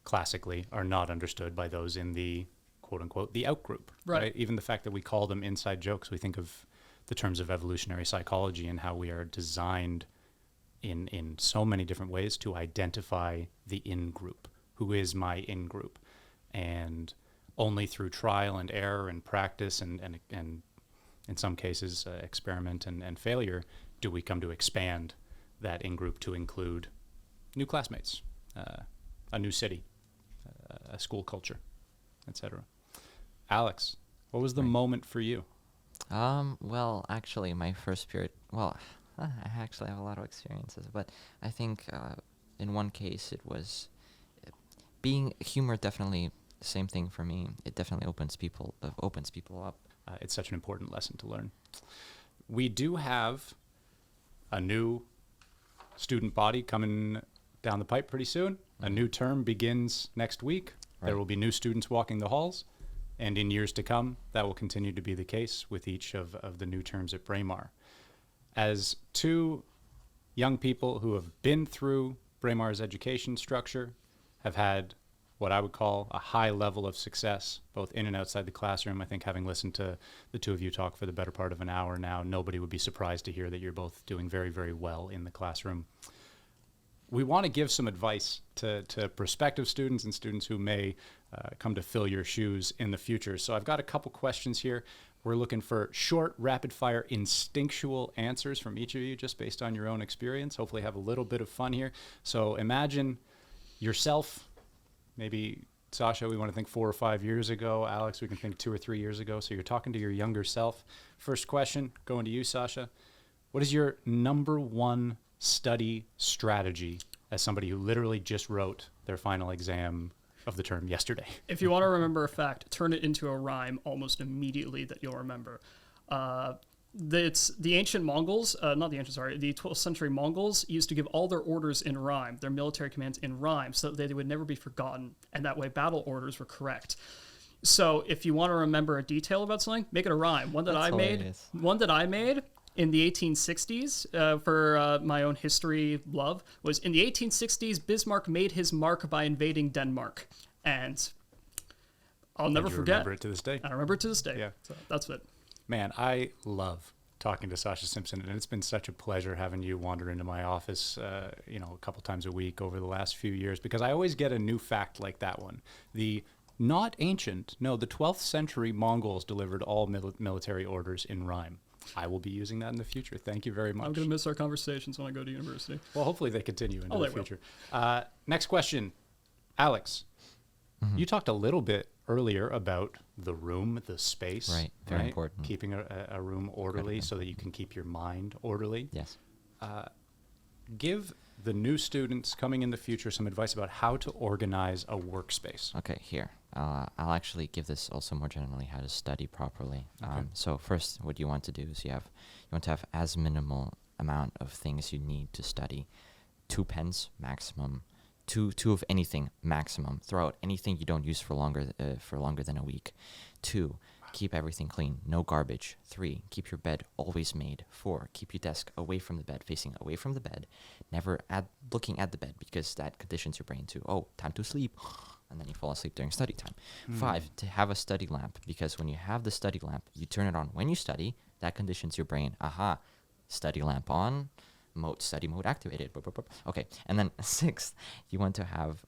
classically are not understood by those in the quote-unquote the out group, right? Even the fact that we call them inside jokes, we think of the terms of evolutionary psychology and how we are designed in so many different ways to identify the in-group. Who is my in-group? And only through trial and error and practice and in some cases experiment and failure do we come to expand that in-group to include new classmates, a new city, a school culture, etc.? Alex, what was the moment for you?
Well, actually, my first period, I actually have a lot of experiences, but I think in one case it was being humor, definitely the same thing for me. It definitely opens people up.
It's such an important lesson to learn. We do have a new student body coming down the pipe pretty soon. A new term begins next week.
Right.
There will be new students walking the halls. And in years to come, that will continue to be the case with each of the new terms at Braemar. As two young people who have been through Braemar's education structure, have had what I would call a high level of success, both in and outside the classroom. I think having listened to the two of you talk for the better part of an hour now, nobody would be surprised to hear that you're both doing very, very well in the classroom. We want to give some advice to prospective students and students who may come to fill your shoes in the future. So I've got a couple questions here. We're looking for short, rapid-fire, instinctual answers from each of you, just based on your own experience. Hopefully have a little bit of fun here. So imagine yourself, maybe Sacha, we want to think 4 or 5 years ago. Alex, we can think 2 or 3 years ago. So you're talking to your younger self. First question, going to you, Sacha. What is your number one study strategy as somebody who literally just wrote their final exam of the term yesterday?
If you want to remember a fact, turn it into a rhyme almost immediately that you'll remember. It's the ancient Mongols, the 12th century Mongols used to give all their orders in rhyme, their military commands in rhyme, so that they would never be forgotten, and that way battle orders were correct. So if you want to remember a detail about something, make it a rhyme. One that I made in the 1860s, for my own history love, was in the 1860s, Bismarck made his mark by invading Denmark. And I'll never forget.
Remember it to this day.
I remember it to this day.
Yeah.
So that's it.
Man, I love talking to Sacha Simpson, and it's been such a pleasure having you wander into my office, a couple times a week over the last few years, because I always get a new fact like that one. The 12th century Mongols delivered all military orders in rhyme. I will be using that in the future. Thank you very much.
I'm going to miss our conversations when I go to university.
Well, hopefully they continue into the future.
Will.
Next question. Alex, you talked a little bit earlier about the room, the space.
Right, very important.
Keeping a room orderly so that you can keep your mind orderly.
Yes.
Give the new students coming in the future some advice about how to organize a workspace.
Okay, here. I'll actually give this also more generally how to study properly.
Okay.
So first, what you want to do is you want to have as minimal amount of things you need to study. 2 pens maximum. Two of anything maximum. Throw out anything you don't use for longer than a week. 2, keep everything clean. No garbage. 3, keep your bed always made. 4, keep your desk away from the bed, facing away from the bed. Never looking at the bed, because that conditions your brain to, time to sleep. And then you fall asleep during study time. 5, to have a study lamp, because when you have the study lamp, you turn it on when you study. That conditions your brain. Study lamp on. Study mode activated. Okay, and then 6th, you want to have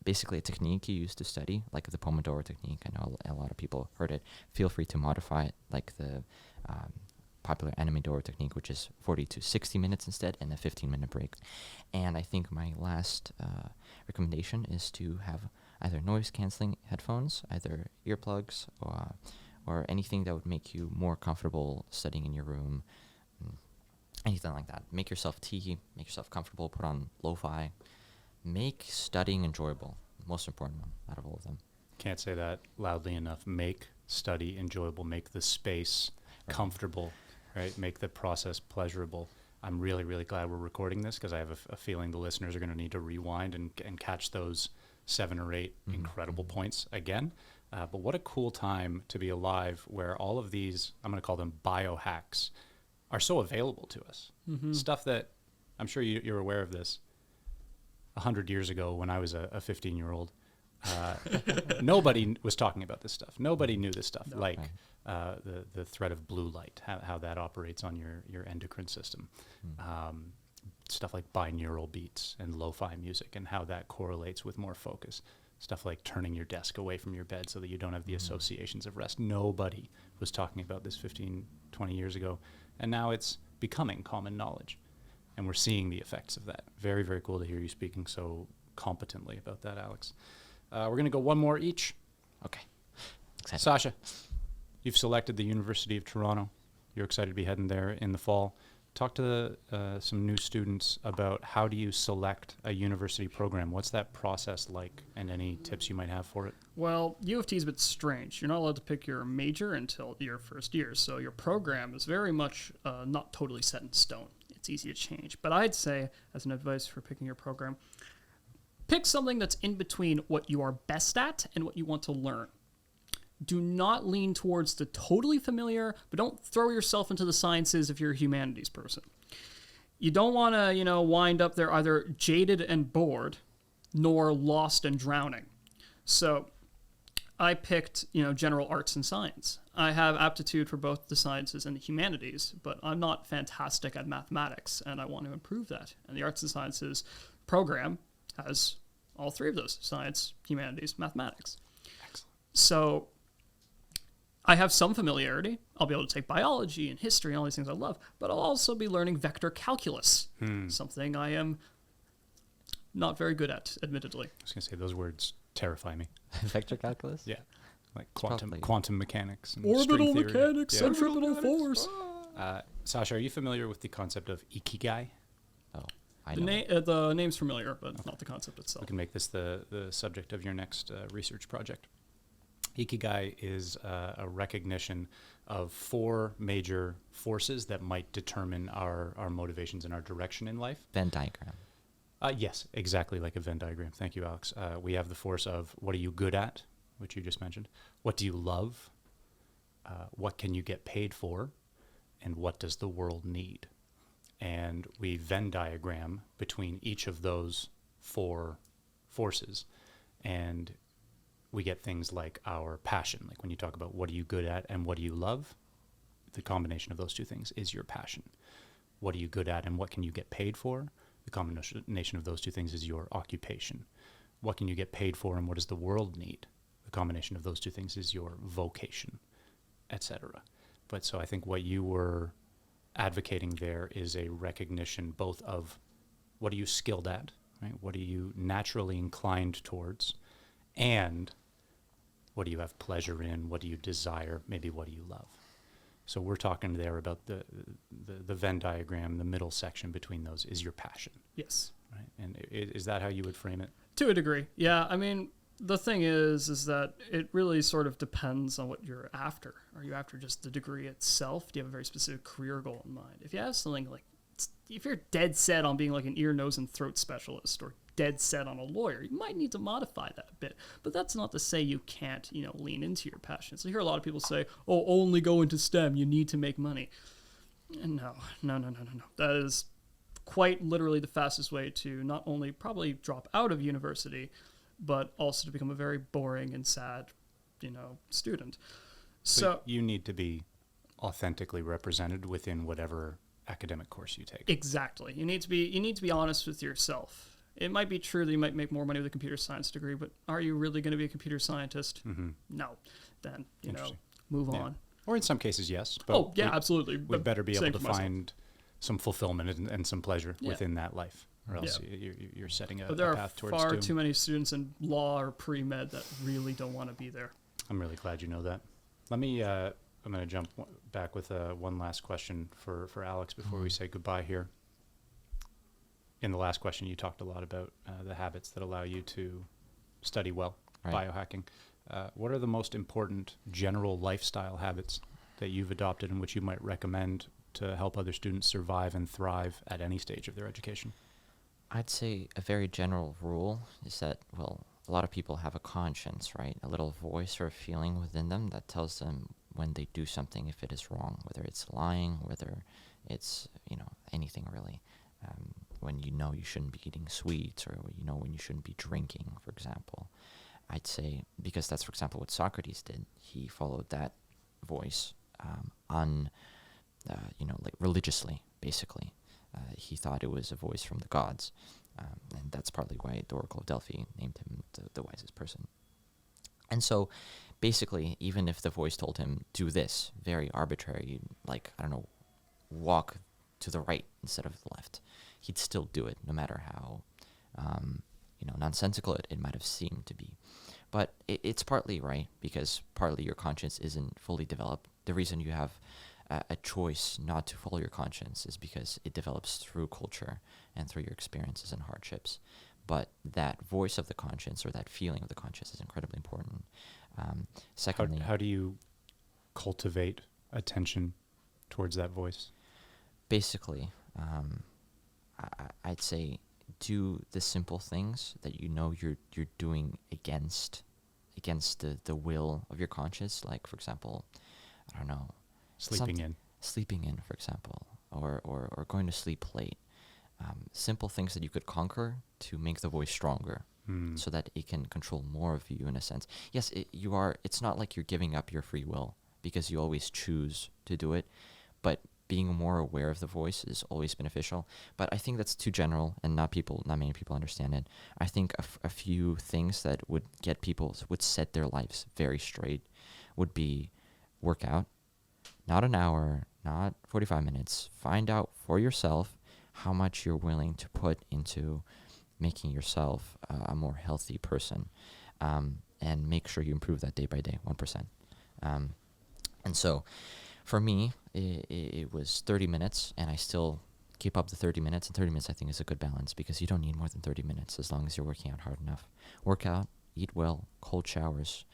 basically a technique you use to study, like the Pomodoro technique. I know a lot of people heard it. Feel free to modify it, like the popular Pomodoro technique, which is 40 to 60 minutes instead, and a 15-minute break. And I think my last recommendation is to have either noise-canceling headphones, either earplugs, or anything that would make you more comfortable studying in your room. Anything like that. Make yourself tea, make yourself comfortable, put on lo-fi. Make studying enjoyable. Most important one out of all of them.
Can't say that loudly enough. Make study enjoyable. Make the space comfortable, right? Make the process pleasurable. I'm really, really glad we're recording this, because I have a feeling the listeners are going to need to rewind and catch those 7 or 8 incredible points again. But what a cool time to be alive, where all of these, I'm going to call them biohacks, are so available to us. Stuff that, I'm sure you're aware of this, 100 years ago when I was a 15-year-old, nobody was talking about this stuff. Nobody knew this stuff, the threat of blue light, how that operates on your endocrine system. Stuff like binaural beats and lo-fi music and how that correlates with more focus. Stuff like turning your desk away from your bed so that you don't have the associations of rest. Nobody was talking about this 15, 20 years ago. And now it's becoming common knowledge. And we're seeing the effects of that. Very, very cool to hear you speaking so competently about that, Alex. We're going to go one more each.
Okay. Excited.
Sacha, you've selected the University of Toronto. You're excited to be heading there in the fall. Talk to some new students about how do you select a university program? What's that process like, and any tips you might have for it?
Well, U of T is a bit strange. You're not allowed to pick your major until your first year, so your program is very much not totally set in stone. It's easy to change. But I'd say, as an advice for picking your program, pick something that's in between what you are best at and what you want to learn. Do not lean towards the totally familiar, but don't throw yourself into the sciences if you're a humanities person. You don't want to, wind up there either jaded and bored, nor lost and drowning. So I picked, general arts and science. I have aptitude for both the sciences and the humanities, but I'm not fantastic at mathematics, and I want to improve that. And the arts and sciences program has all three of those: science, humanities, mathematics.
Excellent.
So I have some familiarity. I'll be able to take biology and history and all these things I love, but I'll also be learning vector calculus, something I am not very good at, admittedly.
I was going to say, those words terrify me.
Vector calculus?
Yeah. Like quantum mechanics. And
Orbital
string theory.
mechanics,
Yeah.
centripetal force.
Sacha, are you familiar with the concept of ikigai?
Oh, I know.
The name's familiar, but not the concept itself.
We can make this the subject of your next research project. Ikigai is a recognition of 4 major forces that might determine our motivations and our direction in life.
Venn diagram.
Yes, exactly like a Venn diagram. Thank you, Alex. We have the force of what are you good at, which you just mentioned. What do you love? What can you get paid for? And what does the world need? And we Venn diagram between each of those 4 forces. And we get things like our passion. Like when you talk about what are you good at and what do you love, the combination of those 2 things is your passion. What are you good at and what can you get paid for? The combination of those 2 things is your occupation. What can you get paid for and what does the world need? The combination of those 2 things is your vocation, etc. But so I think what you were advocating there is a recognition both of what are you skilled at, right? What are you naturally inclined towards, and what do you have pleasure in? What do you desire? Maybe what do you love? So we're talking there about the Venn diagram, the middle section between those is your passion.
Yes.
Right? And is that how you would frame it?
To a degree. Yeah. I mean, the thing is that it really sort of depends on what you're after. Are you after just the degree itself? Do you have a very specific career goal in mind? If you have something like, if you're dead set on being like an ear, nose, and throat specialist, or dead set on a lawyer, you might need to modify that a bit. But that's not to say you can't, lean into your passions. I hear a lot of people say, oh, only go into STEM, you need to make money. And no. That is quite literally the fastest way to not only probably drop out of university, but also to become a very boring and sad, student. So
you need to be authentically represented within whatever academic course you take.
Exactly. You need to be honest with yourself. It might be true that you might make more money with a computer science degree, but are you really going to be a computer scientist?
Mm-hmm.
No. Then, move on.
Or in some cases, yes. But
absolutely.
We better be able to
myself.
find some fulfillment and some pleasure within that life, or else you're setting a path towards
There are far too many students in law or pre-med that really don't want to be there.
I'm really glad you know that. Let me, I'm going to jump back with one last question for Alex before we say goodbye here. In the last question, you talked a lot about the habits that allow you to study well, biohacking. What are the most important general lifestyle habits that you've adopted and which you might recommend to help other students survive and thrive at any stage of their education?
I'd say a very general rule is that, a lot of people have a conscience, right? A little voice or a feeling within them that tells them when they do something if it is wrong, whether it's lying, whether it's, anything really. When you shouldn't be eating sweets, or when you shouldn't be drinking, for example. I'd say, because that's, for example, what Socrates did. He followed that voice religiously, basically. He thought it was a voice from the gods. And that's partly why the Oracle of Delphi named him the wisest person. And so, basically, even if the voice told him, do this, very arbitrary, walk to the right instead of the left. He'd still do it, no matter how nonsensical it might have seemed to be. But it's partly right, because partly your conscience isn't fully developed. The reason you have a choice not to follow your conscience is because it develops through culture and through your experiences and hardships. But that voice of the conscience, or that feeling of the conscience, is incredibly important. Secondly,
how do you cultivate attention towards that voice?
Basically, I'd say do the simple things that you know you're doing against the will of your conscience. Like, for example, I don't know, sleeping in, for example, or going to sleep late. Simple things that you could conquer to make the voice stronger, so that it can control more of you in a sense. Yes, it's not like you're giving up your free will, because you always choose to do it, but being more aware of the voice is always beneficial. But I think that's too general, and not many people understand it. I think a few things that would set their lives very straight would be workout, not an hour, not 45 minutes. Find out for yourself how much you're willing to put into making yourself a more healthy person, and make sure you improve that day by day, 1%. And so for me, it was 30 minutes, and I still keep up the 30 minutes. And 30 minutes, I think, is a good balance, because you don't need more than 30 minutes as long as you're working out hard enough. Work out, eat well, cold showers.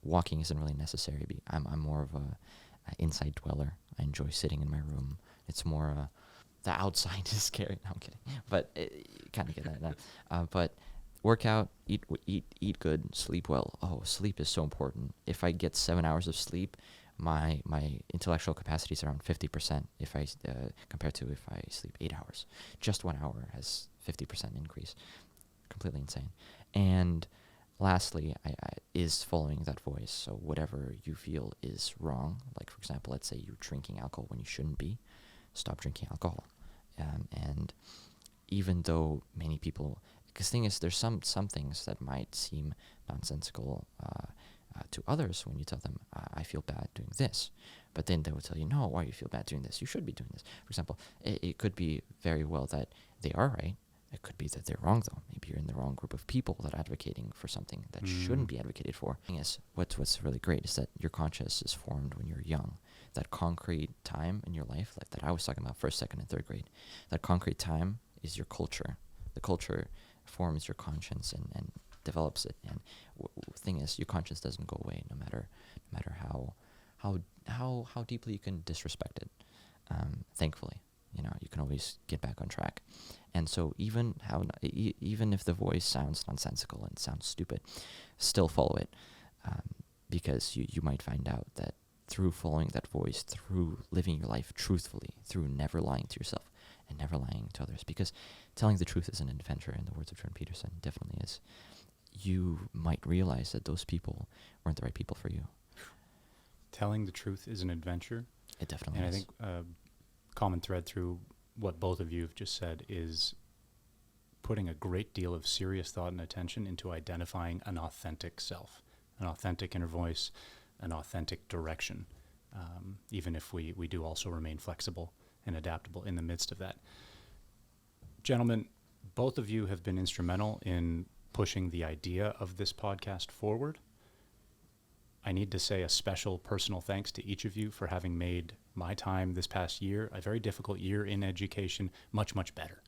Walking isn't really necessary. I'm more of a inside dweller. I enjoy sitting in my room. It's more the outside is scary. No, I'm kidding. But you kind of get that now. But work out, eat good, sleep well. Oh, sleep is so important. If I get 7 hours of sleep, my intellectual capacity is around 50% if I compared to if I sleep 8 hours. Just 1 hour has 50% increase. Completely insane. And lastly, I is following that voice. So whatever you feel is wrong, like, for example, let's say you're drinking alcohol when you shouldn't be, stop drinking alcohol. And even though many people, because the thing is, there's some things that might seem nonsensical to others when you tell them, I feel bad doing this. But then they will tell you, no, why you feel bad doing this? You should be doing this. For example, it could be very well that they are right. It could be that they're wrong, though. Maybe you're in the wrong group of people that are advocating for something that shouldn't be advocated for. The thing is, what's really great is that your conscience is formed when you're young. That concrete time in your life, like that I was talking about, first, second, and third grade, that concrete time is your culture. The culture forms your conscience and develops it. And the thing is, your conscience doesn't go away no matter how deeply you can disrespect it. Thankfully, you can always get back on track. And so even if the voice sounds nonsensical and sounds stupid, still follow it, because you might find out that through following that voice, through living your life truthfully, through never lying to yourself and never lying to others, because telling the truth is an adventure, in the words of Jordan Peterson, definitely is. You might realize that those people weren't the right people for you.
Telling the truth is an adventure.
It definitely
is.
And
I think common thread through what both of you have just said is putting a great deal of serious thought and attention into identifying an authentic self, an authentic inner voice, an authentic direction, even if we do also remain flexible and adaptable in the midst of that. Gentlemen, both of you have been instrumental in pushing the idea of this podcast forward. I need to say a special personal thanks to each of you for having made my time this past year, a very difficult year in education, much, much better,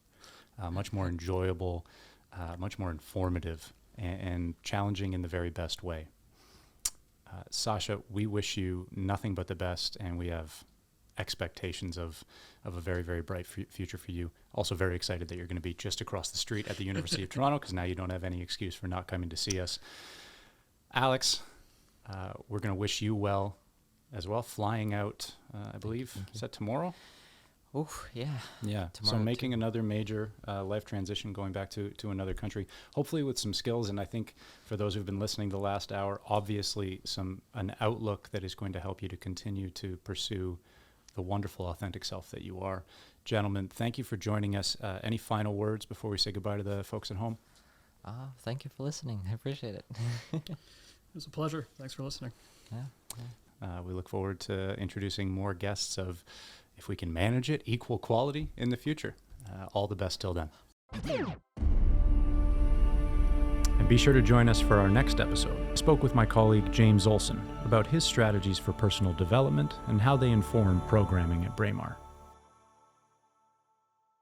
much more enjoyable, much more informative, and challenging in the very best way. Sacha, we wish you nothing but the best, and we have expectations of a very, very bright future for you. Also very excited that you're going to be just across the street at the University of Toronto, because now you don't have any excuse for not coming to see us. Alex, we're going to wish you well as well, flying out, I believe, is that tomorrow?
Oh, yeah.
Yeah, so making another major life transition, going back to another country, hopefully with some skills. And I think for those who've been listening the last hour, obviously an outlook that is going to help you to continue to pursue the wonderful, authentic self that you are. Gentlemen, thank you for joining us. Any final words before we say goodbye to the folks at home?
Thank you for listening. I appreciate it.
It was a pleasure. Thanks for listening.
Yeah.
We look forward to introducing more guests of if we can manage it, equal quality in the future. All the best till then. And be sure to join us for our next episode. I spoke with my colleague James Olson about his strategies for personal development and how they inform programming at Braemar.